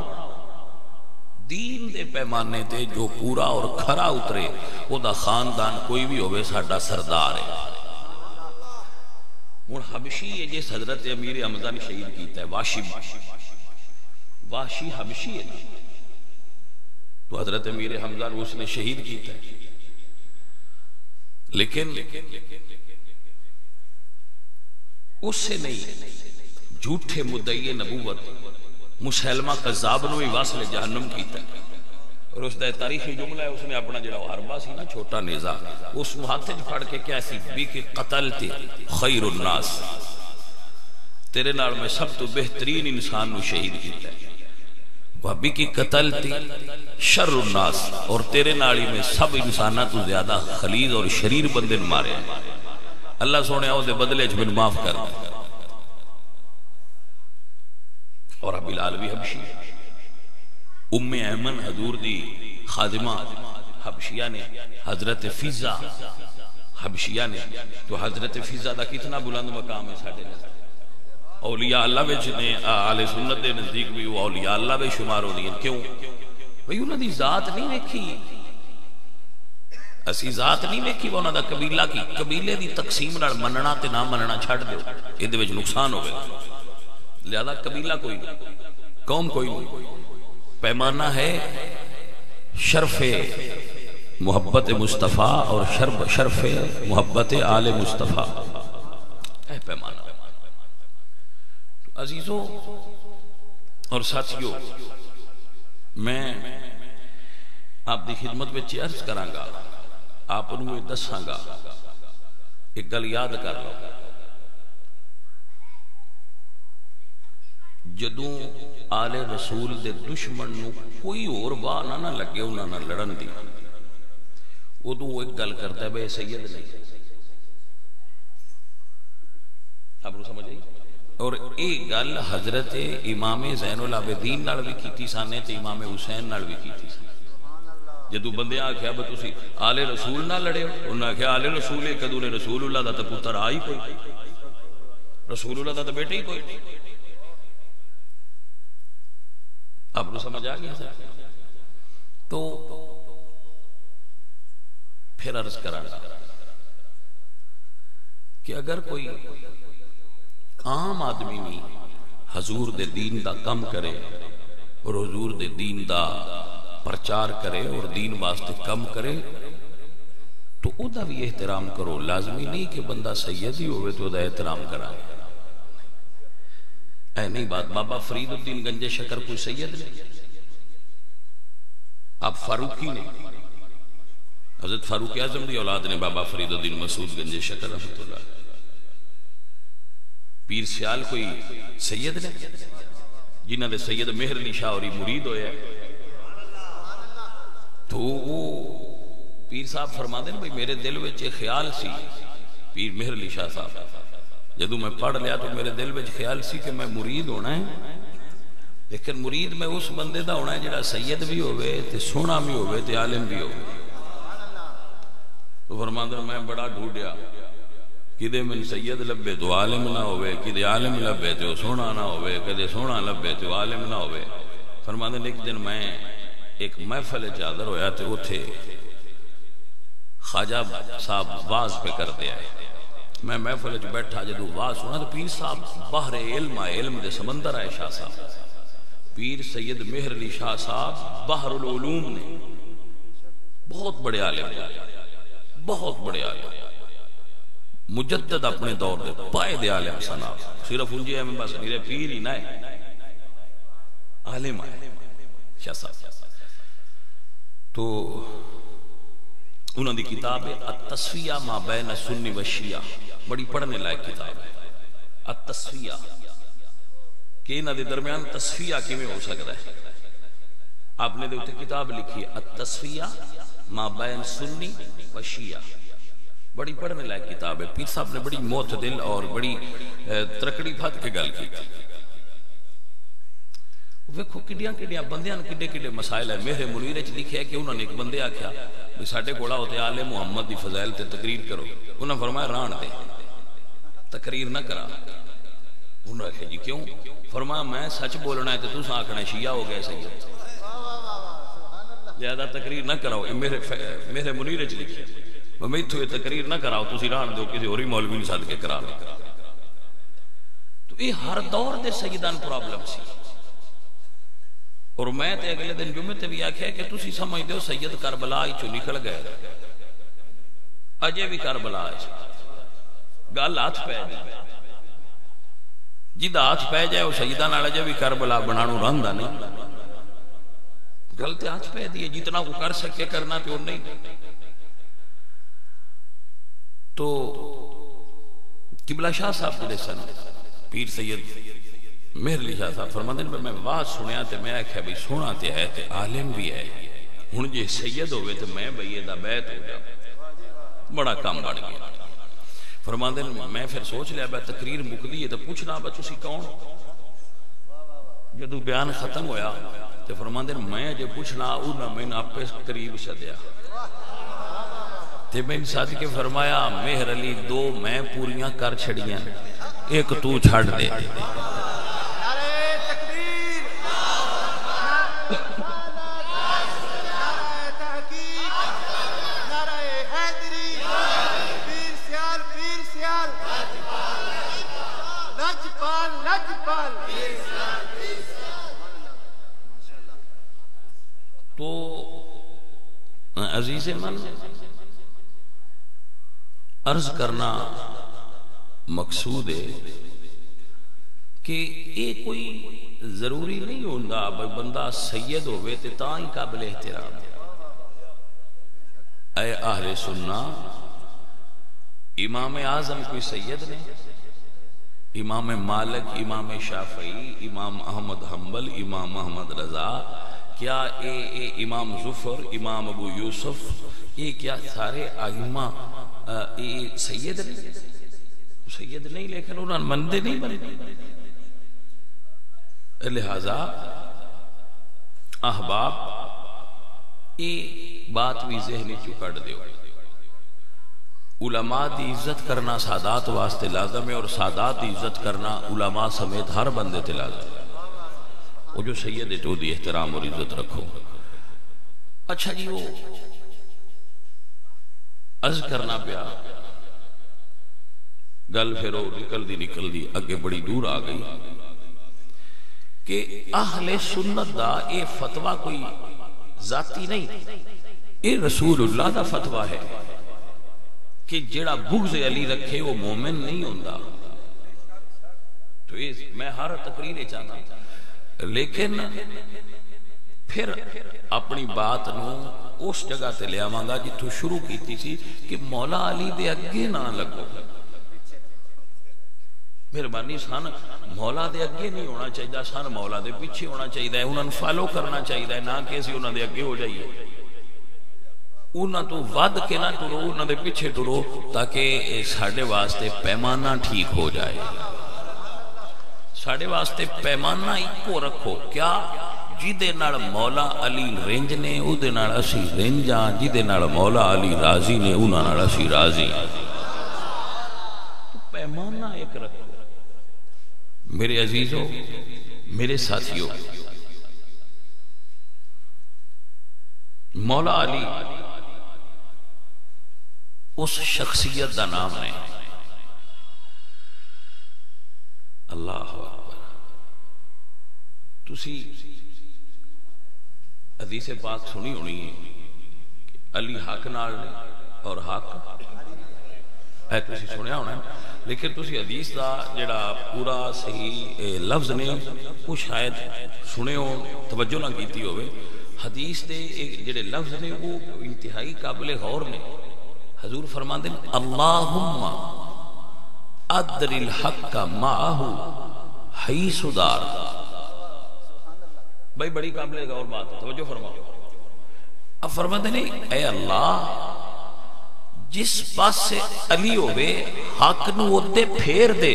دین دے پیمانے تے جو پورا اور کھرا اترے وہ دا خاندان کوئی بھی ہوئے ساڈا سردار ہے۔ وہ حبشی ہے جس حضرت امیر حمزہ نے شہید کیتا ہے، واشی حبشی ہے نا، تو حضرت امیر حمزہ نے اس نے شہید کیتا ہے، لیکن اس سے نہیں، جھوٹے مدعی نبوت مسلمہ قذاب نو ہی واصل جہنم کیتا ہے۔ اور اس دا تاریخی جملہ ہے، اس نے اپنا جڑا حربہ سی نا چھوٹا نیزہ، اس ہاتھ وچ پھڑ کے کیا سی بھی کہ قتل تے خیر الناس، تیرے نال میں سب تو بہترین انسان نو شہید کیتا ہے، وابی کی قتل تے شر الناس، اور تیرے نالی میں سب انسانہ تو زیادہ خلیظ اور شریر بندے مارے ہیں، اللہ سونے آؤ دے بدلے جو من معاف کر دے۔ اور بلال بھی حبشی، ام ایمن حضور دی خادمہ حبشیہ نے، حضرت فیضہ حبشیہ نے، تو حضرت فیضہ دا کتنا بلند مقام ہے ساڑھے نظر، اولیاء اللہ بچ نے آل سنت دے نزدیک بھی وہ اولیاء اللہ بے شمار ہو دی ہیں۔ کیوں؟ بھئی انہوں دی ذات نہیں دیکھی، اسی ذات نہیں دیکھی، وہ انہوں دا قبیلہ کی، قبیلے دی تقسیم نال مننا تے نہ مننا چھڑ دیو، یہ دے وچ نقصان ہوئے، لہذا قبیلہ کوئی نہیں، قوم کوئی نہیں، پیمانہ ہے شرف محبت مصطفیٰ اور شرف محبت آل مصطفیٰ، اے پیمانہ۔ عزیزوں اور ساتھیوں، میں آپ دی خدمت میں عرض کراں گا، آپ انہوں دساں گا، ایک گل یاد کر لو، جدوں آل رسول دے دشمن نو کوئی اور واہ نہ لگے انہاں نہ لڑن دی، ادوں وہ ایک گل کرتا ہے بے سید نہیں، آپ کو سمجھ آئی؟ اور ایک گل حضرت امام زین العابدین نال بھی کیتی سانے تے امام حسین نال بھی کیتی سانے۔ جدو بندے آکھیا بے تسی آل رسول نہ لڑے ہو، انہاں آکھیا آل رسول ایک ادو نے رسول اللہ دا تے پتر آئی کوئی، رسول اللہ دا تے بیٹے ہی کوئی، کو سمجھ آ گیا سر؟ تو پھر عرض کرا کہ اگر کوئی عام آدمی بھی حضور دے دین دا کم کرے اور حضور دے دین دا پرچار کرے اور دین واسطے کم کرے تو او دا بھی احترام کرو. لازمی نہیں کہ بندہ سید ہی ہوئے تو دا احترام کرا. اے نہیں بات. بابا فرید الدین گنج شکر کوئی سید نہیں؟ آپ فاروقی نے، حضرت فاروق اعظم دی اولاد نے بابا فرید الدین مسعود گنج شکر رحمۃ اللہ. پیر سیال کوئی سید نے جنہ دے سید مہر علی شاہ اوری مرید ہویا ہے. تو وہ پیر صاحب فرما دیں بھئی میرے دل وچ خیال سی، پیر مہر علی شاہ صاحب جدو میں پڑھ لیا تو میرے دل وچ خیال سی کہ میں مرید ہونا ہے، لیکن مرید میں اس بندے دا ہونا ہے جڑا سید بھی ہوئے تے سونا بھی ہوئے تے عالم بھی ہوئے. تو فرما دیں میں بڑا ڈھونڈیا کدے من سید لبے تو عالم نہ ہوئے، کدے عالم لبے تو سونا نہ ہوئے، کدے سونا لبے تو عالم نہ ہوئے. فرما دیں ایک دن میں ایک محفل چادر ہویا تے اتھے خواجہ صاحب واز پہ کر دیا ہے. میں محفل چ بیٹھا جدو واز سنا تو پیر صاحب باہر علم آئے، علم دے سمندر آئے. شاہ صاحب پیر سید مہر علی شاہ صاحب بحر العلوم نے، بہت بڑے عالم، بہت بڑے عالم، مجدد اپنے دور دے پائے دے عالم سنا. صرف انجے ہمیں بس میرے پیر ہی نہ ہے، عالم آئے شاہ صاحب. تو انہوں نے کتاب ہے التصفیہ ما بین سنی و شیعہ، بڑی پڑھنے لائق کتاب ہے. التصفیہ کہ انہوں نے درمیان تصفیہ کیویں ہو سکتا ہے. آپ نے دیکھتے کتاب لکھی ہے التصفیہ ما بین سنی و شیعہ، بڑی پڑھنے لائق کتاب ہے. پیر صاحب نے بڑی معتدل اور بڑی ترکڑی پھت کے گل کی. ویکھو کڈیاں کڈیاں بندیاں کڈے کڈے مسائل ہے. میرے منیر وچ لکھیا ہے کہ انہوں نے ایک بندے آکھیا بھی ساڈے کولا ہوتے آل محمد دی فضائل تے تقریر کرو. انہوں نے فرمایا ران دے تقریر نہ کرا. انہوں نے کہا جی کیوں؟ فرمایا میں سچ بولنا ہے تے تساں آکھنا شیعہ ہو گئے سید، زیادہ تقریر نہ کراؤ. میرے منیر وچ لکھیا میں اتھو یہ تقریر نہ کراؤ، تسی ران دو کسی ہوری مولوی نے صدقے کرا لو. تو یہ ہر دور دے سیدان پرابلم سی. اور میں تے اگلے دن جمعے تے بھی آکھیا کہ تسی سمجھ دیو سید کربلا چو نکل گئے، اجے بھی کربلا گل ہاتھ پہ جائے، جدہ ہاتھ پہ جائے وہ سیدہ نال اجے بھی کربلا بنانو رہندا نہیں. گل تے ہاتھ پہ دی جتنا کو کر سکے کرنا تے نہیں. تو قبلہ شاہ صاحب جڑے سن پیر سید مہر علی شاہ صاحب فرماندے نے میں واز سنیا تے میں آکھیا بھی سونا تے ہے تے عالم بھی ہے، ہن جے سید ہوئے تے میں بھئی دا بیت ہو جا، بڑا کام بن گیا. فرماندے نے میں پھر سوچ لیا بے تقریر مکدی ہے تے پوچھنا با تسی کون؟ جدو بیان ختم ہویا تے فرماندے نے میں جے پوچھنا انہاں میں اپنے قریب سدیا تے میں ساتھ کے فرمایا مہر علی دو میں پوریاں کر چھڑیاں، ایک تو چھڑ دے. تو عزیز من عرض کرنا مقصود ہے کہ یہ کوئی ضروری نہیں ہوتا بندہ سید ہوئے تے تاں ہی قابل احترام. اے اہل سنہ امام اعظم کوئی سید نے؟ امام مالک، امام شافعی، امام احمد حنبل، امام محمد رضا، کیا اے امام ظفر، امام ابو یوسف، یہ کیا سارے ائمہ سید نہیں؟ سید نہیں لیکن انہوں نے مندے نہیں بنے. لہذا احباب یہ بات بھی ذہنی چکڑ دیو. علماء دی عزت کرنا سادات واسطے لازم ہے، اور سادات دی عزت کرنا علماء سمیت ہر بندے تے لازم ہے. وہ جو سید ہے تو دی احترام اور عزت رکھو. اچھا جی وہ عرض کرنا پیا گل پھر وہ نکل دی اگے بڑی دور آ گئی کہ اہل سنت دا اے فتویٰ کوئی ذاتی نہیں، اے رسول اللہ دا فتویٰ ہے کہ جڑا بغض علی رکھے وہ مومن نہیں ہوتا. تو میں ہر تقریر چاہتا لیکن پھر اپنی بات نو اس جگہ تے لے آواں گا جتھوں شروع کیتی سی کہ مولا علی دے اگے نہ لگو. مہربانی سن مولا دے اگے نہیں ہونا چاہیے، سن مولا دے پیچھے ہونا چاہیے، انہاں نوں فالو کرنا چاہیے، نہ کہ اسی انہاں دے اگے ہو جائیے. انہاں تو ود کے نہ ٹرو، انہاں دے پیچھے ٹرو تاکہ ساڈے واسطے پیمانہ ٹھیک ہو جائے. ساڈے واسطے پیمانہ ایکو رکھو، کیا جیدے نال مولا علی رنج نے او دے نال اسی رنج ہاں، جیدے نال مولا علی راضی نے انہاں نال اسی راضی. پیمانہ ایک رکھو. میرے عزیزوں، میرے ساتھیوں، مولا علی اس شخصیت دا نام ہے. اللہ اکبر. تسی حدیث پاک سنی ہونی ہے علی حق نال اور حق ہے، تسی سنیا ہونا ہے، لیکن تسی حدیث دا جڑا پورا صحیح لفظ نے وہ شاید سنے ہو، توجہ نہ کیتی ہوئے. حدیث دے جڑے لفظ نے وہ انتہائی قابل غور نے. حضور فرماندے ہیں اللہم ادر الحق معہ حیث دار. بھائی بڑی قابل غور بات ہے، توجہ فرماؤ. اب فرماندے ہیں اے اللہ جس پاس سے علی ہوئے حق نو ادھے پھیر دے.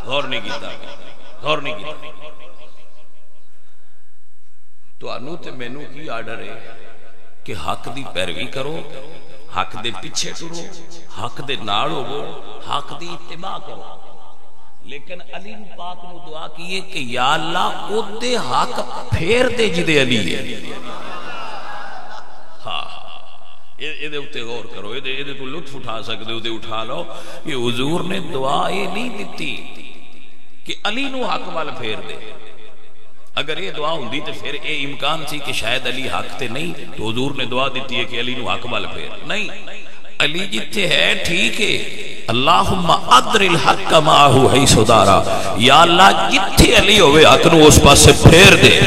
غور نہیں کیتا، غور نہیں کیتا. تو انو تے مینو کی آرڈر ہے کہ حق دی پیروی کرو، حق دے پیچھے ٹرو، حق دے نال ہوو، حق دی اتباع کرو. لیکن علی پاک نو دعا کیے کہ یا اللہ ادھے حق پھیر دے جدے علی ہے. ہاں یہ اتے غور کرو، یہ تو لطف اٹھا سکتے ہو، اٹھا لو. یہ حضور نے دعا یہ نہیں دیتی کہ علی نو حق وال پھیر دے. اگر یہ دعا ہوندی تو پھر یہ امکان سی کہ شاید علی حق تے نہیں، تو حضور نے دعا دیتی ہے کہ علی نو حق وال پھیر. نہیں، علی جتھے ہے ٹھیک ہے. اللہم ادر الحق معہ حیث دارا. یا اللہ جتھے علی ہوئے حق نو اس پاس سے پھیر دے.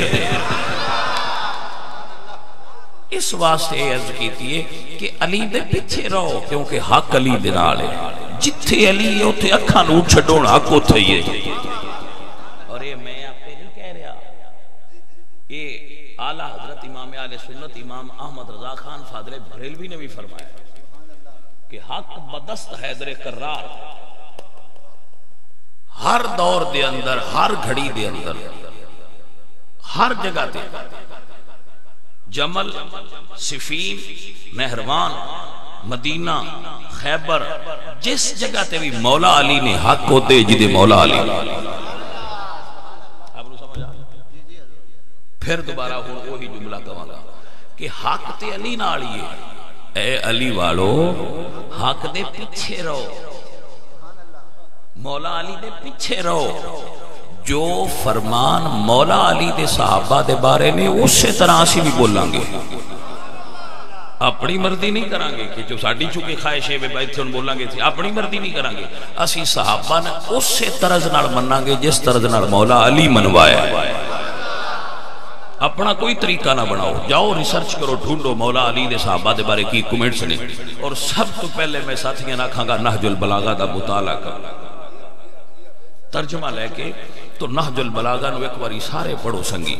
اس واسطے عرض کیتی ہے کہ علی دے پیچھے رہو، کیونکہ حق علی دے نال ہے. جتھے علی ہے اتھے اکھاں نو چھڈون حق اتھے ہی ہے. اور یہ میں آپ پہ نہیں کہہ رہا، یہ اعلی حضرت امام اہل سنت امام احمد رضا خان فاضل بریلوی نے بھی فرمایا کہ حق بدست حیدر کرار. ہر دور دے اندر، ہر گھڑی دے اندر، ہر جگہ تے، جمل، صفین، نہروان، مدینہ، خیبر، جس جگہ تے بھی مولا علی نے حق کو دے جدے مولا علی. پھر دوبارہ ہوں وہی جملہ کہاں گا کہ حق تے علی نالی ہے. اے علی والو حق دے پیچھے رہو، مولا علی دے پیچھے رہو. جو فرمان مولا علی دے صحابہ دے بارے میں اسی طرح اسی بھی بولیں گے. اپنی مرضی نہیں کریں گے کہ جو ساڈی چونکہ خواہش ہے بھائی تھے بولیں گے تھی، اپنی مرضی نہیں کریں گے. اسی صحابہ نے اسی طرز نال مناں گے جس طرز نال مولا علی منوایا. اپنا کوئی طریقہ نہ بناؤ. جاؤ ریسرچ کرو، ڈھونڈو مولا علی دے صحابہ دے بارے کی کمنٹس نے. اور سب تو پہلے میں ساتھیاں نہ کھاں گا نہج البلاغہ دا مطالعہ کر ترجمہ لے کے. تو نہج البلاغہ نو ایک باری سارے پڑھو سنگی،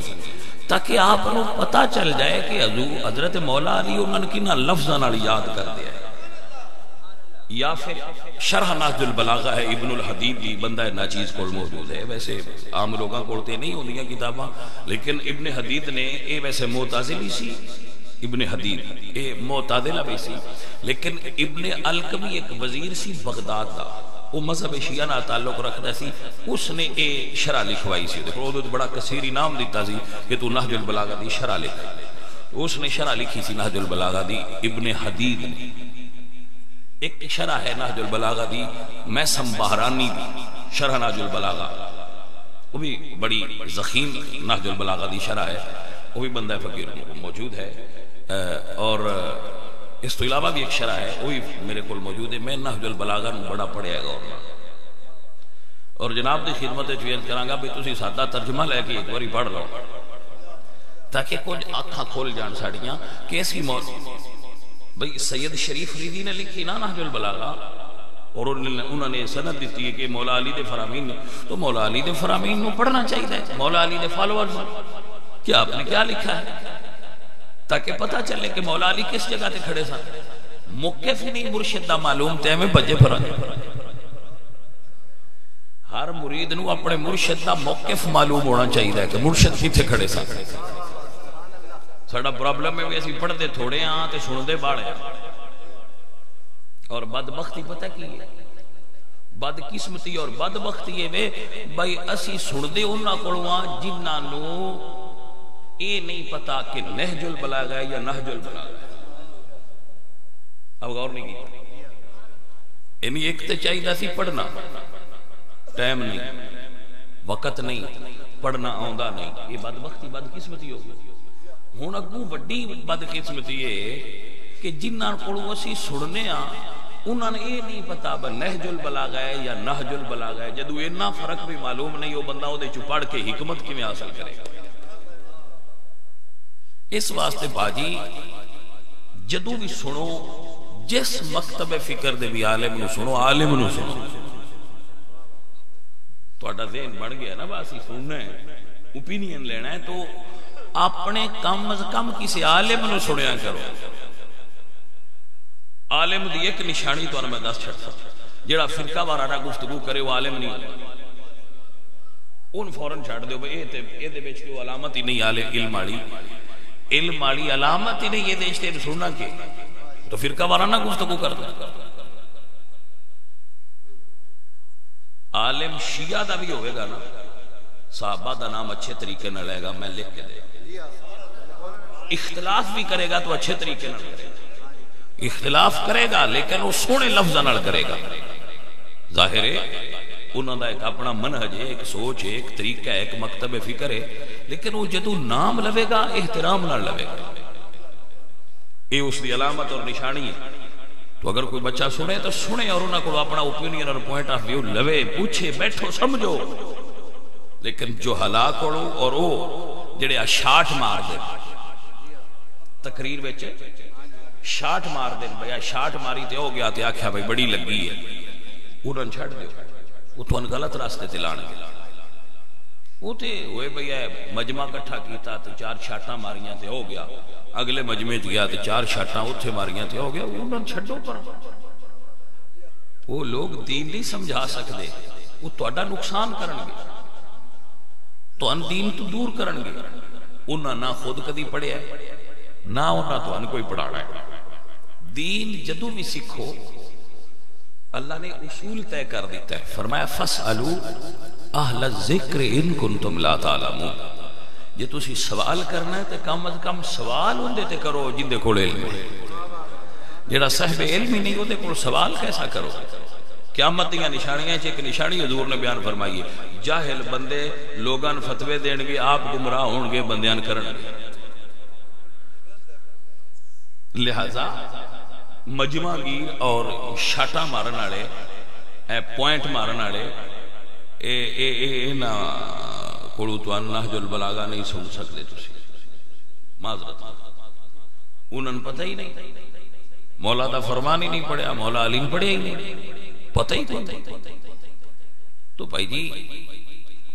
تاکہ آپ کو پتہ چل جائے کہ حضرت مولا علی انہوں نے کنا لفظاں نال یاد کر دیا ہے. یا پھر شرح نہج البلاغہ ہے ابن الحدید دی، بندہ ناچیز کو موجود ہے. ویسے عام لوگاں کولتے نہیں ہوندیاں کتاباں، لیکن ابن حدید نے اے ویسے معتزلی سی. ابن حدید اے معتزلہ بھی سی، لیکن ابن القمی ایک وزیر سی بغداد دا. وہ مذہب شیعہ نال تعلق رکھدا سی، اس نے اے شرح لکھوائی سی، دیکھو وہ بڑا کثیر انعام دیتا سی کہ تو نہج البلاغہ دی شرح لکھ، اس نے شرح لکھی سی نہج البلاغہ دی ابن حدید نے، ایک شرح ہے نہج البلاغہ دی میسم بہرانی دی شرح نہج البلاغہ، وہ بھی بڑی ضخیم نہج البلاغہ دی شرح ہے، وہ بھی بندہ فقیر موجود ہے، اور اس تو علاوہ بھی ایک شرح ہے وہ بھی میرے کو موجود ہے۔ میں نہج البلاغہ بڑا پڑھیا گا اور جناب دی خدمت چویت کرانگا بھی تسی سادہ ترجمہ لے کے ایک باری پڑھ لو تاکہ کچھ آنکھاں کھول جان ساڑیاں کیسی بھئی سید شریف ریدی نے لکھی نا نہج البلاغہ، اور انہوں نے سند دیتی ہے کہ مولا علی دے فرامین، تو مولا علی دے فرامین نو پڑھنا چاہیے، مولا علی دے فالوورز کیا آپ نے کیا لکھا ہے تاکہ پتہ چلے کہ مولا علی کس جگہ تے کھڑے سا، موقف نہیں مرشد دا معلوم تے میں بجے پھرا، ہر مرید نو اپنے مرشد دا موقف معلوم ہونا چاہیے کہ مرشد کیتھے کھڑے سا۔ ساڑا پرابلم ہے کہ اسی پڑھتے تھوڑے ہاں تے سندے باڑے ہاں، اور بدبختی پتہ کی ہے، بدقسمتی اور بدبختی ہے بھائی اسی سندے انہاں کولواں جنہاں نو اے نہیں پتا کہ نہج البلاغہ ہے یا نہج البلاغہ ہے۔ اب غور نہیں کی، یعنی ایک تے چاہیے سی پڑھنا، ٹائم نہیں، وقت نہیں، پڑھنا آندا نہیں، یہ بدبختی بدقسمتی ہو گئی۔ ہن اگوں بڑی بدقسمتی ہے کہ جنہاں کولوں اسی سننے ہاں انہاں نے یہ نہیں پتا بھئی نہج البلاغہ ہے یا نہج البلاغہ ہے، جدوں اتنا فرق بھی معلوم نہیں، وہ بندہ وہ دے چوں پڑھ کے حکمت کیویں حاصل کرے گا۔ اس واسطے باجی جدو بھی سنو جس مکتب فکر دے بھی عالم نو سنو، عالم نو سنو، تو اڈا ذہن بڑھ گیا نا باسی سننا ہے، اپینین لینا ہے، تو اپنے کم از کم کسی عالم نو سنیا کرو۔ عالم دی ایک نشانی تو میں دس چھڑتا، جڑا فرقہ وارانہ گفتگو کرے وہ عالم نہیں، ان فوراں چھڑ دیو بھئی اے دے بیچ کوئی علامت ہی نہیں علم آڑی، علم آڑی علامت ہی نہیں، یہ دیشتے سننا کے تو فرقہ وارانہ گفتگو کرتا۔ عالم شیعہ دا بھی ہوئے گا نا، صحابہ دا نام اچھے طریقے نہ لے گا، میں لکھ کے دے، اختلاف بھی کرے گا تو اچھے طریقے نہ کرے گا، اختلاف کرے گا لیکن وہ سونے لفظ نہ کرے گا، ظاہر ہے انہوں دا ایک اپنا منہج ہے، ایک سوچ ہے، ایک طریقہ ہے، ایک مکتب فکر ہے، لیکن وہ جدو نام لوے گا احترام نہ لوے گا، یہ اس دی علامت اور نشانی ہے۔ تو اگر کوئی بچہ سنے تو سنے اور انہوں کو اپنا اوپینین اور پوائنٹ آف ویو لوے، پوچھے، بیٹھو، سمجھو، لیکن جو ہلاک ہو اور وہ جڑے شاٹ مار دے تقریر وچ شاٹ مار دے، بھئی شاٹ ماری تے ہو گیا تے آکھیا بھئی بڑی لگی ہے، انہوں چھڑ دے، وہ تو ان غلط راستے تلانے وہ تے ہوئے بھئی مجمع کٹھا کیتا تو 4 شاٹاں ماریاں تے ہو گیا، اگلے مجمع گیا تے 4 شاٹاں اتھے ماریاں تے ہو گیا، انہوں چھڑو پر وہ لوگ دین نہیں سمجھا سکتے، وہ توڑا نقصان کرن گے، تو ان دین تو دور کرن گے، انہاں نہ خود کدی پڑھے ہے نہ انہاں تو ان کوئی پڑھانا ہے۔ دین جدو بھی سکھو اللہ نے اصول طے کر دیتا ہے، فرمایا فَاسْأَلُوا اہل الذکر ان کنتم لا تعلمون، جے تسی سوال کرنا ہے تو کم از کم سوال ان دیتے کرو جن دے کول علم ہے، جڑا صاحب علم ہی نہیں وہ دے کول سوال کیسا کرو۔ قیامت دیاں نشانیاں ایک نشانی حضور نے بیان فرمائی ہے، جاہل بندے لوگان فتوے دین گے، آپ گمراہ ہون گے، بندیان کرن گے، لہذا مجمع گیر اور شاٹا مارن آڑے پوائنٹ مارن آڑے اے نا کوڑو تو نہج البلاغہ نہیں سن سکتے تسی، معذرت انہوں نے پتہ ہی نہیں، مولا دا فرمان ہی نہیں پڑھیا، مولا علی نے پڑھیا ہی نہیں، پتہ ہی نہیں۔ تو بھائی جی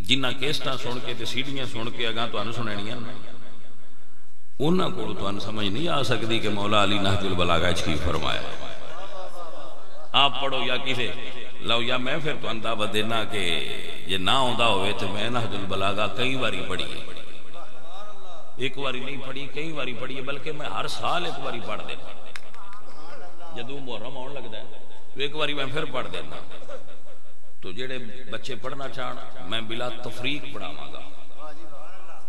جنہ کیسٹاں سن کے تے سیڈیاں سن کے اگاں تو انہوں سنینیاں انہاں کو تو ان سمجھ نہیں آ سکتی کہ مولا علی نہج البلاغہ کی فرمایا، آپ پڑھو یا کسے لو، یا میں پھر تو دعوت دینا کہ یہ نہ ہوندا ہوئے تو میں نہج البلاغہ کئی باری پڑھی ہے، ایک باری نہیں پڑھی، کئی باری پڑھی ہے، بلکہ میں ہر سال ایک باری پڑھ دینا، جدو محرم آن لگتا ہے تو ایک باری میں پھر پڑھ دینا، تو جڑے بچے پڑھنا چاہن میں بلا تفریق پڑھاواں گا.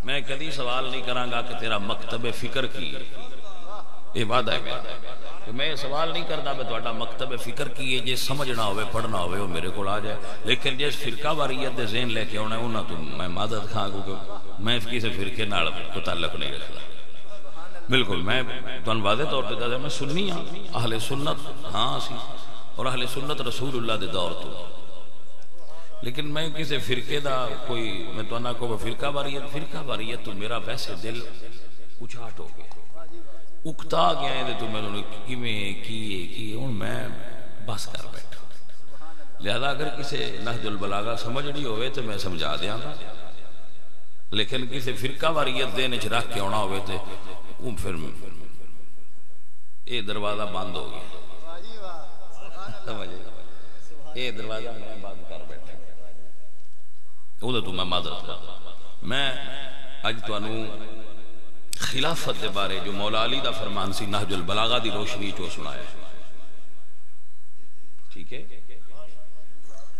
میں کدی سوال نہیں کراں گا کہ تیرا مکتب فکر کی ہے. یہ وعدہ ہے میرا کہ میں سوال نہیں کرتا میں تہاڈا مکتب فکر کی ہے. جے سمجھنا ہوئے پڑھنا ہوئے وہ میرے کو آ جائے. لیکن جس فرقہ واریت دے ذہن لے کے آنا ہے انہاں تو میں مدد کھاں کیونکہ میں کسی فرقے نال کوئی تعلق نہیں رکھتا. بالکل میں تمہیں واضح طور پہ دسدا میں سنی ہاں, اہل سنت ہاں اسی, اور اہل سنت رسول اللہ دے دور تو. لیکن میں کسی فرقے دا کوئی میں تو نہ کو فرقہ واریت تو میرا ویسے دل اچاٹ ہو گیا, اکتا گیا ہے تو میں نے کیویں کی ہوں میں بس کر بیٹھا. لہذا اگر کسی نہج البلاغہ سمجھنی ہوئے تو میں سمجھا دیاں گا, لیکن کسی فرقہ واریت دین وچ رکھ کے آنا ہوئے تو پھر یہ دروازہ بند ہو گیا. یہ دروازہ میں بند کر بیٹھا. وہ تو میں معذرت کرتا. میں اج تانوں خلافت دے بارے جو مولا علی دا فرمان سی نہج البلاغہ دی روشنی چو سنایا. ٹھیک ہے,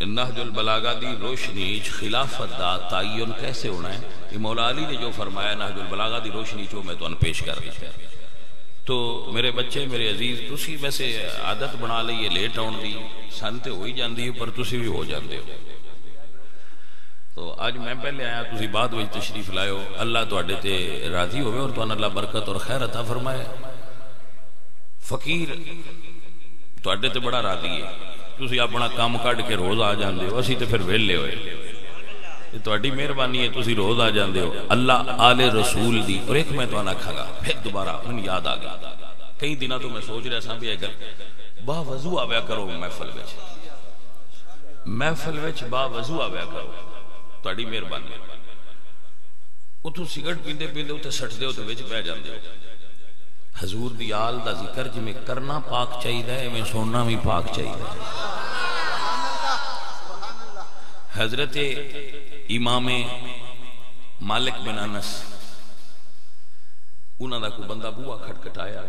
نہج البلاغہ دی روشنی خلافت دا تعین کیسے ہونا ہے یہ مولا علی نے جو فرمایا نہج البلاغہ دی روشنی چو میں تو ان پیش کر رہی ہے. تو میرے بچے میرے عزیز تسی ویسے عادت بنا لئیے لیٹ آن دی سن تے ہوئی جاندی ہے پر تسی بھی ہو جاندے ہو. تو آج میں پہلے آیا تسی بعد وچ تشریف لائے ہو. اللہ تواڈے تے راضی ہوئے اور تواڈے اللہ برکت اور خیر عطا فرمائے. فقیر تواڈے تے بڑا راضی ہے, تسی اپنا کام کڈ کے روز آ جاندے ہو, اسی تے پھر ویلے ہوئے. یہ تواڈی مہربانی ہے تسی روز آ جاندے ہو. اللہ آل رسول دی. اور ایک میں توانا کھا گا پھر دوبارہ من یاد آ گیا. کئی دنوں تو میں سوچ رہا سا بھی اگر با وضو آویا کرو محفل وچ با وضو آویا کرو, تواڈی مہربانی. اتوں سگرٹ پیندے پیندے اتنے سٹدے ہو تو وچ بہ جاندے ہو. حضور دی آل دا ذکر جی کرنا پاک چاہیے میں سننا بھی پاک چاہیے. حضرت امام مالک بن انس انہاں دا کوئی بندہ بوہا کھٹکھٹایا,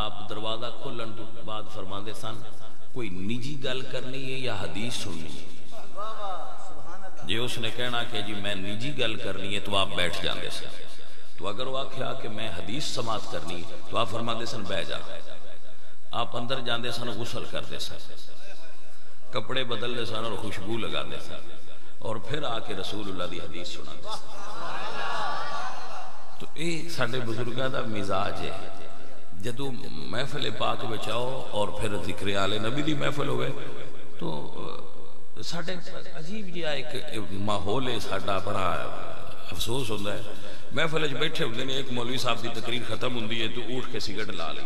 آپ دروازہ کھولن تو بعد فرماندے سن کوئی نجی گل کرنی ہے یا حدیث سننی ہے. جی اس نے کہنا کہ جی میں نجی گل کرنی ہے تو آپ بیٹھ جاندے سن. تو اگر وہ آکھیا کہ میں حدیث سماعت کرنی تو آپ فرما دے سن بہ جا. آپ اندر جاندے سن غسل کردے سن, کپڑے بدل دے سن اور خوشبو لگا دے سن, اور پھر آ کے رسول اللہ دی حدیث سنا دے سن. تو یہ سارے بزرگاں دا مزاج ہے. جدو محفل پاک بچاؤ اور پھر ذکر آل نبی دی محفل ہوئے تو ساڑھے عجیب جہاں ایک ماحول ہے ساڑھا بڑا افسوس ہوتا ہے. محفل بیٹھے ہوتے ہیں, ایک مولوی صاحب کی تقریر ختم ہوتی ہے تو اٹھ کے سگرٹ لا لیں,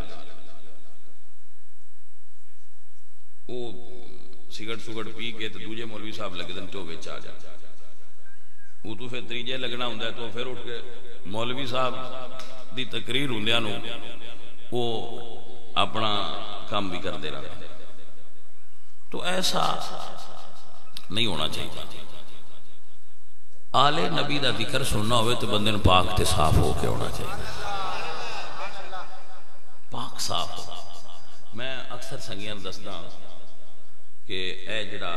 وہ سگرٹ سگرٹ پی کے تو دوجے مولوی صاحب لگے دن تو وچ آ جائے. وہ تو پھر تیجے لگنا ہوتا ہے تو پھر اٹھ کے مولوی صاحب دی تقریر ہوندیاں نو وہ اپنا کام بھی کر دے رہا. تو ایسا نہیں ہونا چاہیے. آل نبی دا ذکر سننا ہوئے تو بندے پاک تے صاف ہو کے ہونا چاہیے, پاک صاف ہو. میں اکثر سنگیاں دسدا کہ اے جڑا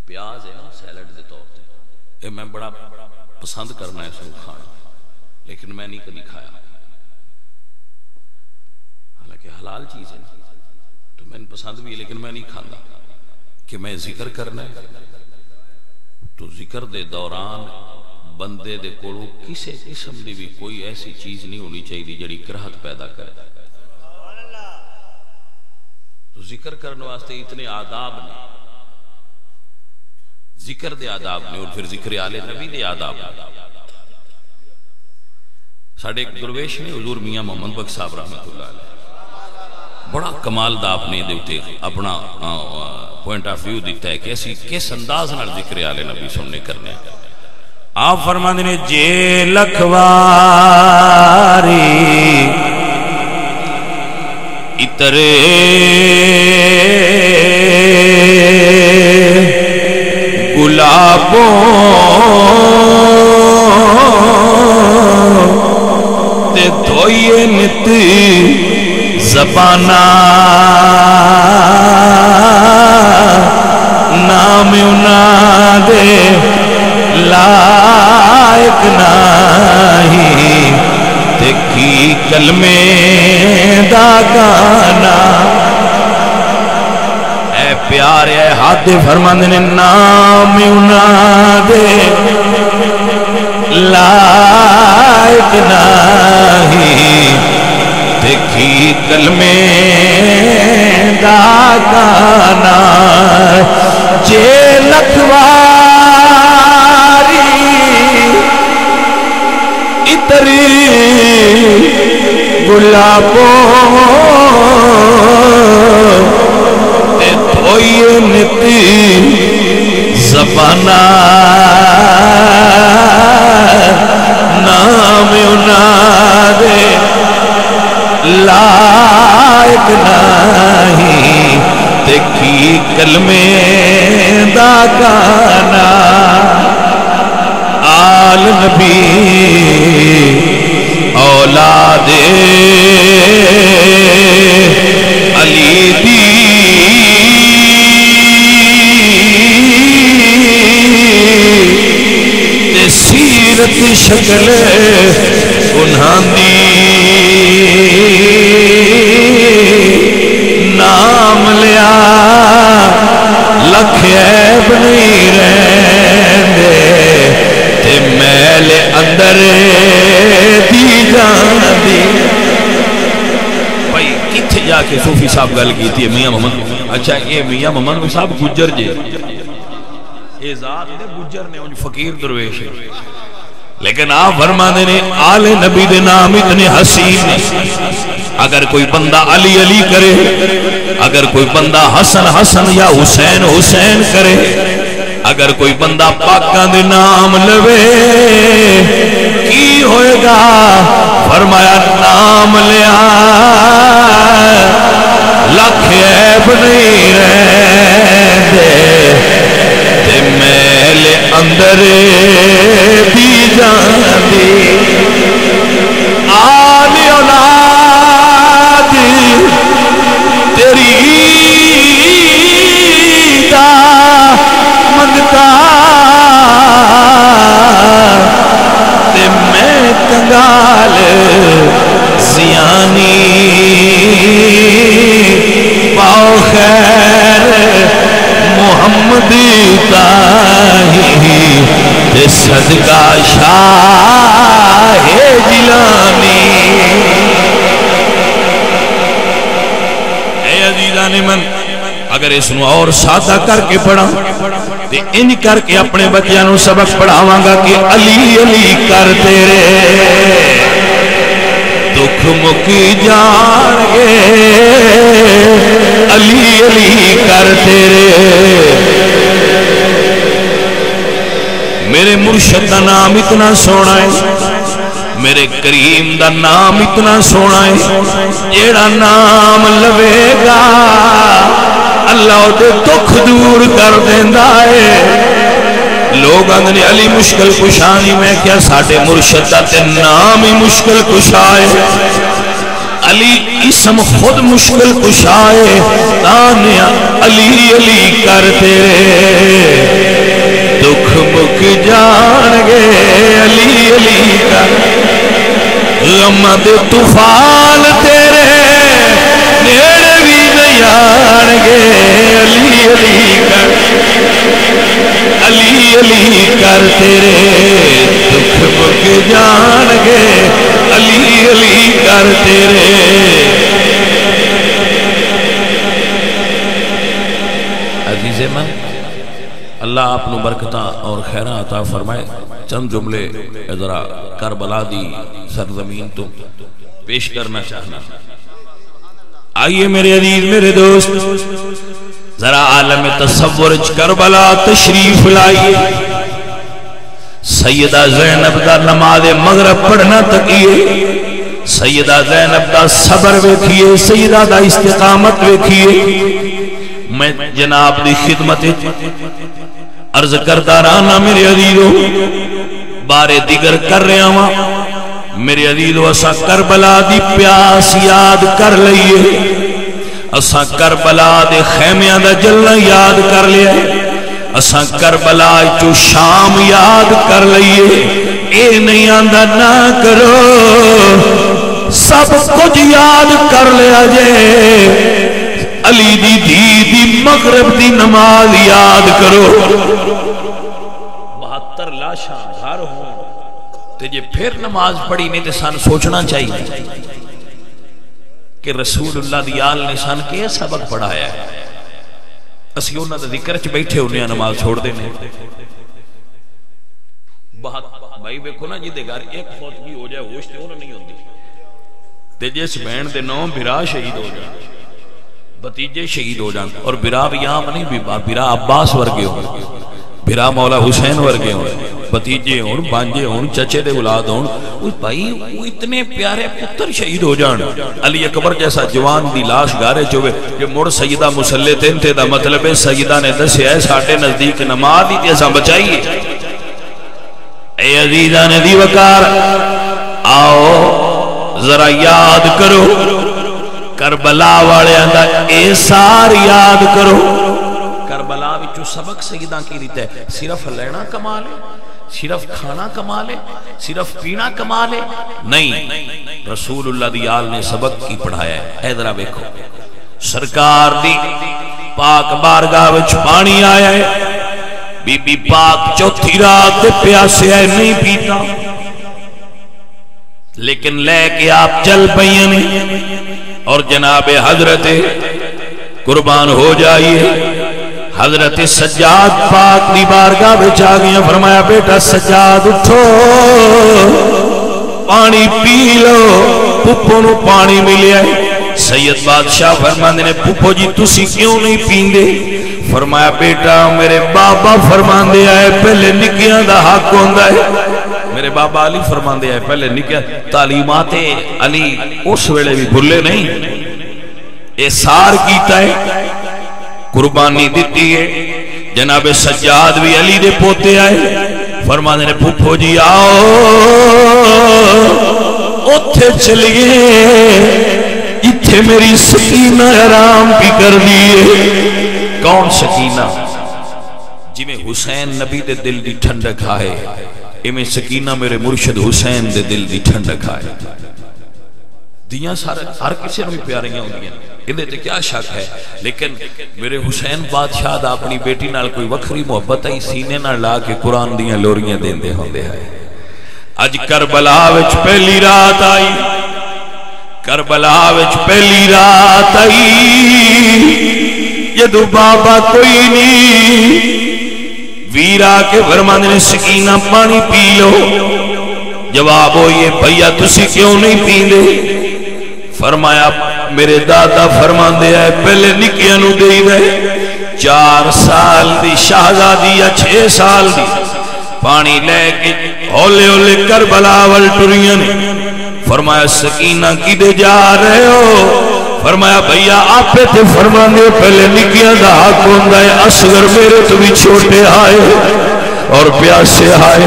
پیاز ہے نا سیلڈ دے طور تے اے میں بڑا پسند کرنا ہے سو کھانا, لیکن میں نہیں کبھی کھایا. حالانکہ حلال چیز ہے تو میں پسند بھی ہے لیکن میں نہیں کھانا. کہ میں ذکر کرنا ہے تو ذکر دے دوران بندے دے کولو کسی قسم دی بھی کوئی ایسی چیز نہیں ہونی چاہیے جڑی کراہت پیدا کرے. تو ذکر کرنے واسطے اتنے آداب نے, ذکر دے آداب نے, اور پھر ذکر آل نبی دے آداب نے. ساڑھے ایک درویش نے حضور میاں محمد بخش صاحب رحمت اللہ علیہ بڑا کمال دا آپ نے دیتے اپنا پوائنٹ آف ویو دیتا ہے کہ ایسی کس انداز نال ذکر آل نبی سننے کرنے. آپ فرماندے نے جے لکھواری اترے گلابوں تے دھوئے نت زبانہ کلمے دا گانا اے پیارے اے ہاتھ فرماندے نے نام انہاں دے لائق نہیں دیکھی کلمے دا گانا جے لکھواری اتری گلابوں تے دھوئی نتی زبانہ نام انہاں دے لائق نہیں دیکھی کلمے دا گانا آل نبی اولاد علی دی تے سیرت شکل انہاں دی نام لیا لکھ عیب نہیں رہندے تے میل اندر دی جان دی بھائی کتھے جا کے صوفی صاحب گل کیتی ہے میاں محمد اچھا یہ میاں محمد صاحب گجر جے یہ ذات دے گجر نے ان فقیر درویش ہے لیکن آپ فرمانے نے آل نبی دے نام اتنے حسین نے اگر کوئی بندہ علی علی کرے اگر کوئی بندہ حسن حسن یا حسین حسین کرے اگر کوئی بندہ پاکاں دے نام لوے کی ہوئے گا فرمایا نام لیا لکھ عیب نہیں رہندے تے میل اندر دی جاندی آل اولاد تیری دا منگتا تے میں کنگال زیانی پاؤ خیر محمدی تاہی تے صدقہ شاہ جیلانی اے عزیزان من اگر اس نو اور سادہ کر کے پڑھا تے ان کر کے اپنے بچیاں نو سبق پڑھاواں گا کہ علی علی کر تیرے دکھ مکی جان گے علی علی کر تیرے میرے مرشد دا نام اتنا سونا ہے میرے کریم دا نام اتنا سونا ہے جیڑا نام لوے گا اللہ دے دکھ دور کر دیندا ہے لوگ آندھنے علی مشکل کشانی میں کیا ساڑھے مرشد دا تے نام ہی مشکل کشائے علی اسم خود مشکل کشائے تانیا علی علی کر تیرے دکھ مک جان گے علی علی کر غمد طوفان تیرے نیڑے بھی نہیں آن گے علی علی کر علی علی کر تیرے دکھ مک جان گے علی علی کر تیرے عزیز من اللہ آپ نو برکتاں اور خیرہ عطا فرمائے چند جملے ذرا کربلا دی سرزمین تو پیش کرنا چاہنا آئیے میرے عزیز میرے دوست ذرا عالم تصور کربلا تشریف لائیے سیدہ زینب دا نماز مغرب پڑھنا تکیے سیدہ زینب دا صبر ویکھیے سیدہ دا استقامت ویکھیے میں جناب دی خدمت عرض کردہ رانا میرے عزیزو بارے دیگر کر رہے ہاں میرے عزیزو اسا کربلا دی پیاس یاد کر لئیے اسا کربلا دے خیمیاں دا جلنا یاد کر لئے اسا کربلا چو شام یاد کر لئیے اے نہیں آندہ نہ کرو سب کچھ یاد کر لیا جے علی دی دھی دی مغرب دی نماز یاد کرو 72 لاشاں گھر ہوں تے جے پھر نماز پڑھی نہیں تے سان سوچنا چاہیے کہ رسول اللہ دی آل نے سان کے سبق پڑھایا ہے اسی انہاں دے ذکر چ بیٹھے ہونے نماز چھوڑ دینے بھائی ویکھو نا جی دے گھر ایک فوتگی ہو جائے ہوش تے انہاں نہیں ہوندی تے جس بہن دے 9 بھرا شہید ہو جان بتیجے شہید ہو جان اور بھرا بھی عام نہیں بھی بھرا عباس ورگے ہوں بھرا مولا حسین ورگے ہوں بتیجے ہوں بانجے ہوں چچے دے اولاد ہوں بھائی وہ اتنے پیارے پتر شہید ہو جان علی اکبر جیسا جوان دی لاش گارے چوے کہ مڑ سیدہ مسلح تینتے دا مطلب ہے سیدہ نے دسے ہے ساٹھے نزدیک نماز دی تیسا بچائیے اے عزیزان دی وقار آؤ ذرا یاد کرو کربلا والے اندہ ایسار یاد کرو کربلا وچو سبق سیدہ کی دیتا ہے صرف لینا کما لے صرف کھانا کما لے صرف پینا کما لے نہیں رسول اللہ دی آل نے سبق کی پڑھایا ہے اے ذرا بیکھو سرکار دی پاک بارگاہ وچ پانی آیا ہے بی بی پاک چوتھی رات پیاسے ہے نہیں پیتا لیکن لے کے آپ چل پئیے اور جناب حضرت قربان ہو جائیے حضرت سجاد پاک دی بارگاہ بچ آ گیا فرمایا بیٹا سجاد اٹھو پانی پی لو پپو نو پانی ملیا ہے سید بادشاہ فرماندے نے پپو جی تسی کیوں نہیں پیندے فرمایا بیٹا میرے بابا فرماندے آئے پہلے نکیاں دا حق ہوندا ہے میرے بابا علی فرماندے آئے پہلے نکیاں تعلیمات علی اس ویلے بھی بھولے نہیں احسار کیتا ہے قربانی دیتی ہے جناب سجاد بھی علی دے پوتے آئے فرماندے نے پھپھو جی آؤ اتھے چلیے اتھے میری سکینہ آرام بھی کر دیئے کون سکینہ جی میں حسین نبی دے دل دی ٹھنڈک آئے میں سکینہ میرے مرشد حسین دے دل دی ٹھنڈک آئے دیاں سارے ہر کسی نے بھی پیاریاں ہوں گیا انہیں تے کیا شک ہے لیکن میرے حسین بادشاہ دا اپنی بیٹی نال کوئی وکھری محبت ہے سینے نال لا کے قرآن دیاں لوریاں دین دے ہوندے ہیں اج کربلا وچ پہلی رات آئی کربلا وچ پہلی رات آئی جدو بابا کوئی نہیں ویرا کے فرماندے نے سکینہ پانی پی لو جواب ہو یہ بھیا تسی کیوں نہیں پیندے فرمایا میرے دادا فرماندے آئے پہلے نکیاں نو دے دے 4 سال دی شہزادی یا 6 سال دی پانی لے کے ہولے ہولے کربلا وال ٹریاں نے فرمایا سکینہ کی دے جا رہے ہو فرمایا بھیا آپ تے فرماندے پہلے نکیاں دا حق ہوندا ہے اصغر میرے تو بھی چھوٹے آئے اور پیاسے آئے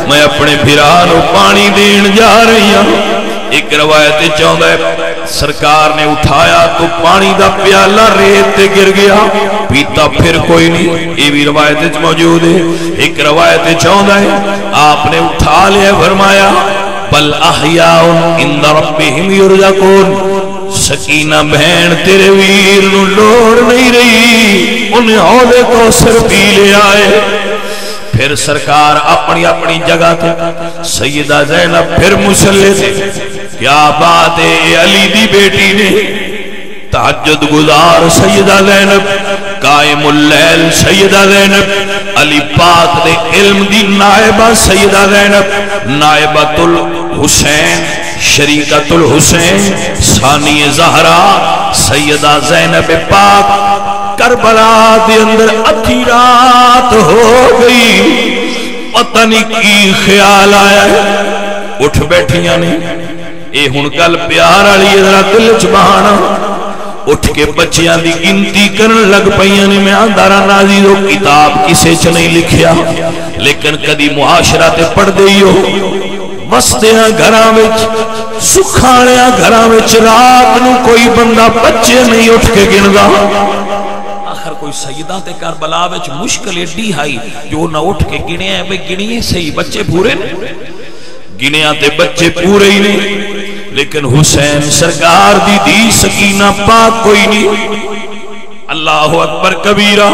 میں اپنے بھرانو پانی دین جا رہی ہوں ایک روایت چاہتا ہے سرکار نے اٹھایا تو پانی دا پیالہ ریت تے گر گیا پیتا پھر کوئی نہیں یہ بھی روایت موجود ہے ایک روایت چاہتا ہے آپ نے اٹھا لیا فرمایا بل احیاء عند ربهم یرزقون سکینہ بہن تیرے ویر نو لوڑ نہیں رہی انہیں حوض کوثر پی لے آئے پھر سرکار اپنی اپنی جگہ تھے سیدہ زینب پھر مسلح تھے کیا بات ہے علی دی بیٹی نے تہجد گزار سیدہ زینب قائم اللیل سیدہ زینب علی پاک دے علم دی نائبہ سیدہ زینب نائبۃ الحسین شریکۃ الحسین ثانی زہرا سیدہ زینب پاک کربلا دے اندر ادھی رات ہو گئی پتہ نہیں کی خیال آیا ہے اٹھ بیٹھیاں نے اے ہن کل پیار والی ذرا دل چ بہانا اٹھ کے بچیاں دی گنتی کرن لگ پئیاں نے میں اندارا نازی دو کتاب کسے چ نہیں لکھیا لیکن کدی معاشرہ تے پڑھ دئی ہو وسدیاں گھراں وچ سکھاڑیاں گھراں وچ رات نو کوئی بندہ بچے نہیں اٹھ کے گندا آخر کوئی سیدہ تے کربلا وچ مشکل ایڈی آئی جو نہ اٹھ کے گنے ہیں بے گنیے صحیح بچے پورے گنیاں تے بچے پورے ہی نہیں لیکن حسین سرکار دی دی سکینہ پاک کوئی نہیں. اللہ اکبر کبیرہ.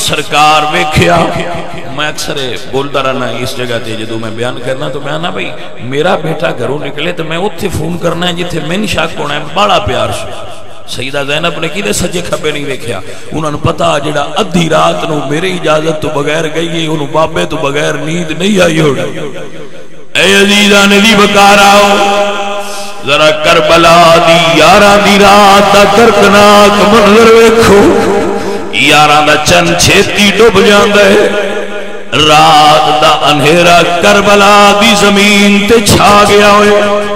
سرکار ویکھیا. میں اکثر بولتا رہنا اس جگہ تے جدو میں بیان کرنا تو میں آنا بھائی میرا بیٹا گھروں نکلے تو میں اتھے فون کرنا ہے جتھے میں شک ہونا ہے بڑا پیار سے. سیدہ زینب نے کدے سجے کھبے نہیں ویکھیا. انہوں نے پتا جڑا ادھی رات نو میری اجازت تو بغیر گئی ہے انہوں بابے تو بغیر نیند نہیں آئی ہوگا. اے عزیزان دی بکار آؤ ذرا کربلا دی یاراں دی رات دا دردناک منظر ویکھو. یاراں دا چن چھیتی ڈوب جاندا ہے. رات دا اندھیرا کربلا دی زمین تے چھا گیا ہوئے.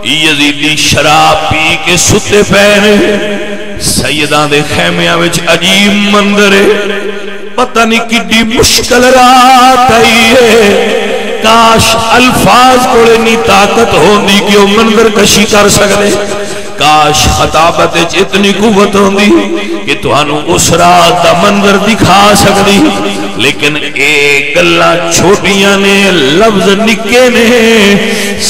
یزیدی شراب پی کے ستے پہنے. سیداں دے خیمیاں وچ عجیب منظر ہے. پتہ نہیں کڈی مشکل رات آئی ہے. کاش الفاظ کو اتنی طاقت ہوندی کہ وہ منظر کشی کر سکتے. کاش خطابت اتنی قوت ہوندی کہ تانوں اس رات دا منظر دکھا سکتی. لیکن ایک گلاں چھوٹیاں نے لفظ نکے نے.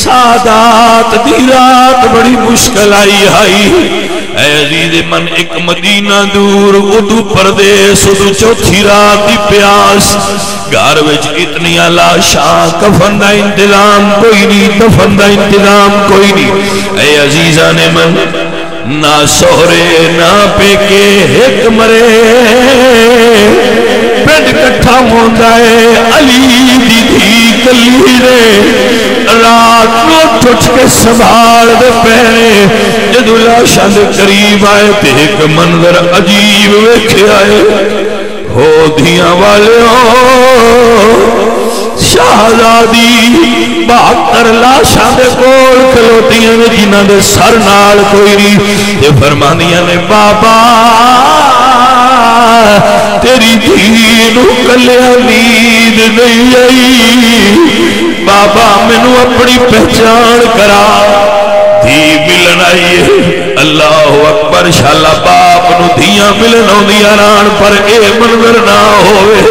سادات دی رات بڑی مشکل آئی. اے عزیز من ایک مدینہ دور ادو پردیس ادو چوتھی رات دی پیاس. گھر وچ اتنی لاشاں کفن دا انتظام کوئی نہیں دفن دا انتظام کوئی نہیں. اے عزیزان من نہ سہرے نہ پیکے ایک مرے پنڈ کٹھا ہوندا ہے. علی دی دھی کلی نے رات نو ٹھٹ کے سنبھال دے پہنے. جدو لاشاں دے قریب آئے تے ایک منظر عجیب ویکھیا ہے. ہو دھیاں والیوں شہزادی 72 لاشاں دے کول کھلوتیاں نے جنہاں دے سر نال کوئی نہیں. تے فرماندیاں نے بابا تیری دھی نو کلیا نیند نہیں آئی. بابا مینوں اپنی پہچان کرا. دھی ملن آئیے. اللہ اکبر. شالا باپ نو دھیاں ملن آؤندیاں ران پر اے منظر نہ ہوئے.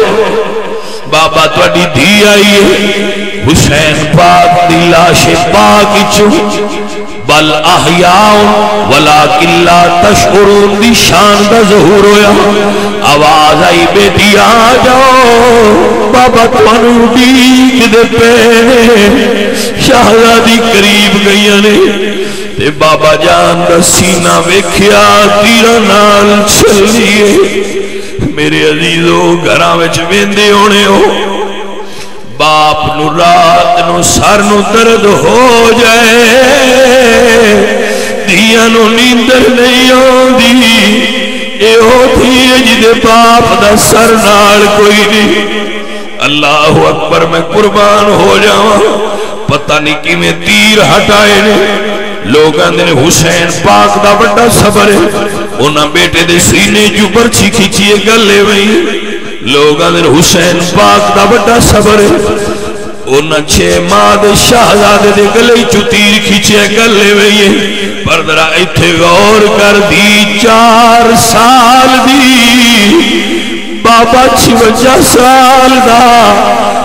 بابا تواڈی دھی آئی ہے. حسین پاک دی لاش پاک چوں بل احیاء ولکن لا تشعرون دی شان دا ظہور ہویا. آواز آئی بیٹی آ جاؤ بابا تانوں ڈیک دے پے. شہزادی قریب گئیاں نے تے بابا جان دا سینہ ویکھیا تیرا نال چلیے. میرے عزیزو گھراں وچ ویندے ہونے ہو باپ نو رات نو سر نو درد ہو جائے دھیاں نو نیندر نہیں آندی. اے او دھی جدے باپ دا سر نال کوئی نہیں. اللہ اکبر. میں قربان ہو جاواں. پتہ نہیں کیویں تیر ہٹائے نے. لوگ آندے نے حسین پاک دا بڑا صبر ہے. انہاں بیٹے دے سینے جو برچھی کھچیے گلے وئی. لوگ آندے نے حسین پاک دا بڑا صبر ہے. انہاں 6 ماہ دے شہزادے دے گلے چوں تیر کھچیے گلے وئی. پر ذرا ایتھے غور کر دی 4 سال دی بابا 56 سال دا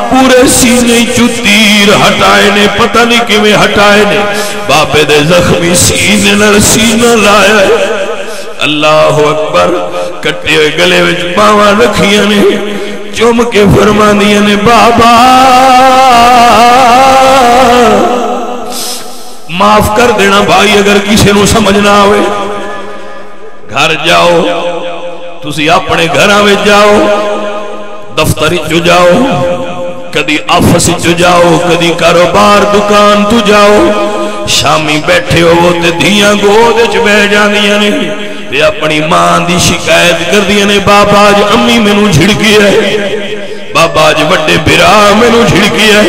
پورے سینے چوں تیر ہٹائے نے. پتہ نہیں کیویں ہٹائے نے. بابے دے زخمی سینے نال سینہ لایا ہے. اللہ اکبر. کٹے ہوئے گلے وچ باواں رکھیاں نے. چوم کے فرماندیاں نے بابا معاف کر دینا بھائی اگر کسی نو سمجھ نہ آوے. گھر جاؤ تسی اپنے گھراں وچ جاؤ. دفتر چ جاؤ کدی آفس چ جاؤ کدی کاروبار دکان تو جاؤ. شامی بیٹھے ہو تے دھیاں گود وچ بیٹھ جاندیاں نے تے اپنی ماں دی شکایت کردیاں نے بابا اج امی مینوں جھڑکی ہے. بابا اج وڈے بھرا مینوں جھڑکی ہے.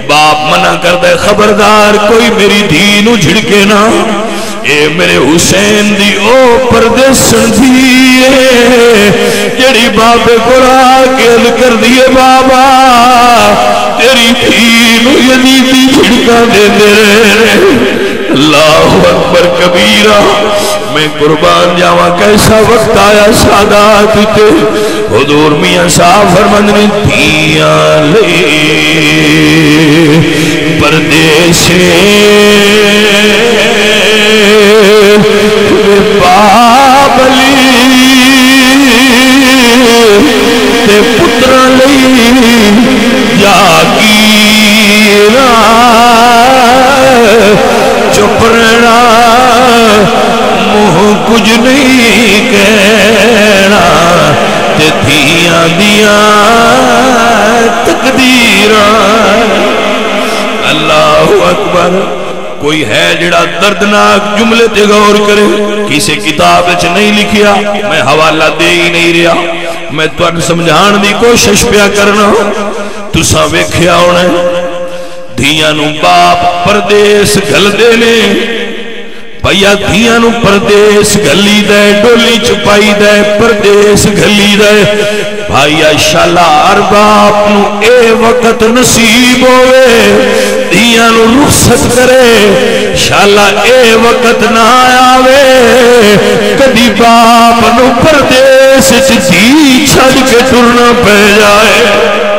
باپ منع کردا ہے خبردار کوئی میری دھی نو جھڑکے نہ. اے میرے حسین دی او پردیسن دی جڑی بابے کو آ کے کر دیے بابا تیری دھی نو یزیدی جھڑکا دے رہے. اللہ اکبر کبیرہ. میں قربان جاواں کیسا وقت آیا سادات تے. حضور میاں صاحب فرماندے نے دھیاں لے پردیسے بابلی تے پترا لئی جاگیرا چپ رہنا منہ کچھ نہیں کہنا تے دھیاں دیاں تقدیراں اللہ اکبر کوئی ہے جڑا دردناک جملے تے غور کرے کسی کتاب وچ نہیں لکھیا میں حوالہ دے ہی نہیں رہا میں تانوں سمجھان دی کوشش پیا کرنا تساں ویکھیا ہونا دھیاں نوں باپ پردیس گھلدے نے بھیا دھیاں نوں پردیس گھلی دے ڈولی چپائی دے پردیس گھلی دے بھائیا شالار باپ نو اے وقت نصیب ہوئے دھیاں نو رخصت کرے شالا اے وقت نہ آوے کدی باپ نو پردیس دھی چھڑ کے ٹرنا پہ جائے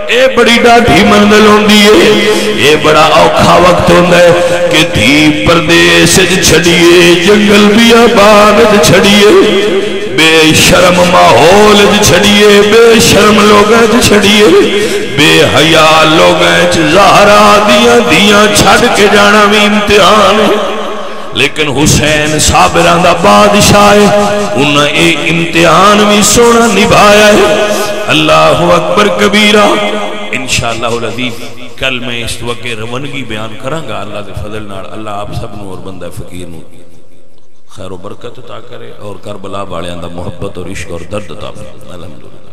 اے بڑی ڈاڈھی منزل ہوندی ہے اے بڑا اوکھا وقت ہوندا ہے کہ دھی پردیس چھڑیے جنگل بیابان چھڑیے بے شرم ماحول چھڑیے بے شرم لوگاں چھڑیے بے حیا لوگاں زہرا دیاں چھڑ کے جانا بھی امتحان ہے لیکن حسین صابراں دا بادشاہ ہے انہاں اے امتحان بھی سونا نبھایا ہے اللہ اکبر کبیرہ انشاءاللہ العزیز کل میں اس وقت روانگی بیان کروں گا اللہ دے فضل نال اللہ آپ سب نو اور بندہ فقیر نو خیر و برکت عطا کرے اور کربلا والیاں دا محبت اور عشق اور درد عطا فرمائے الحمدللہ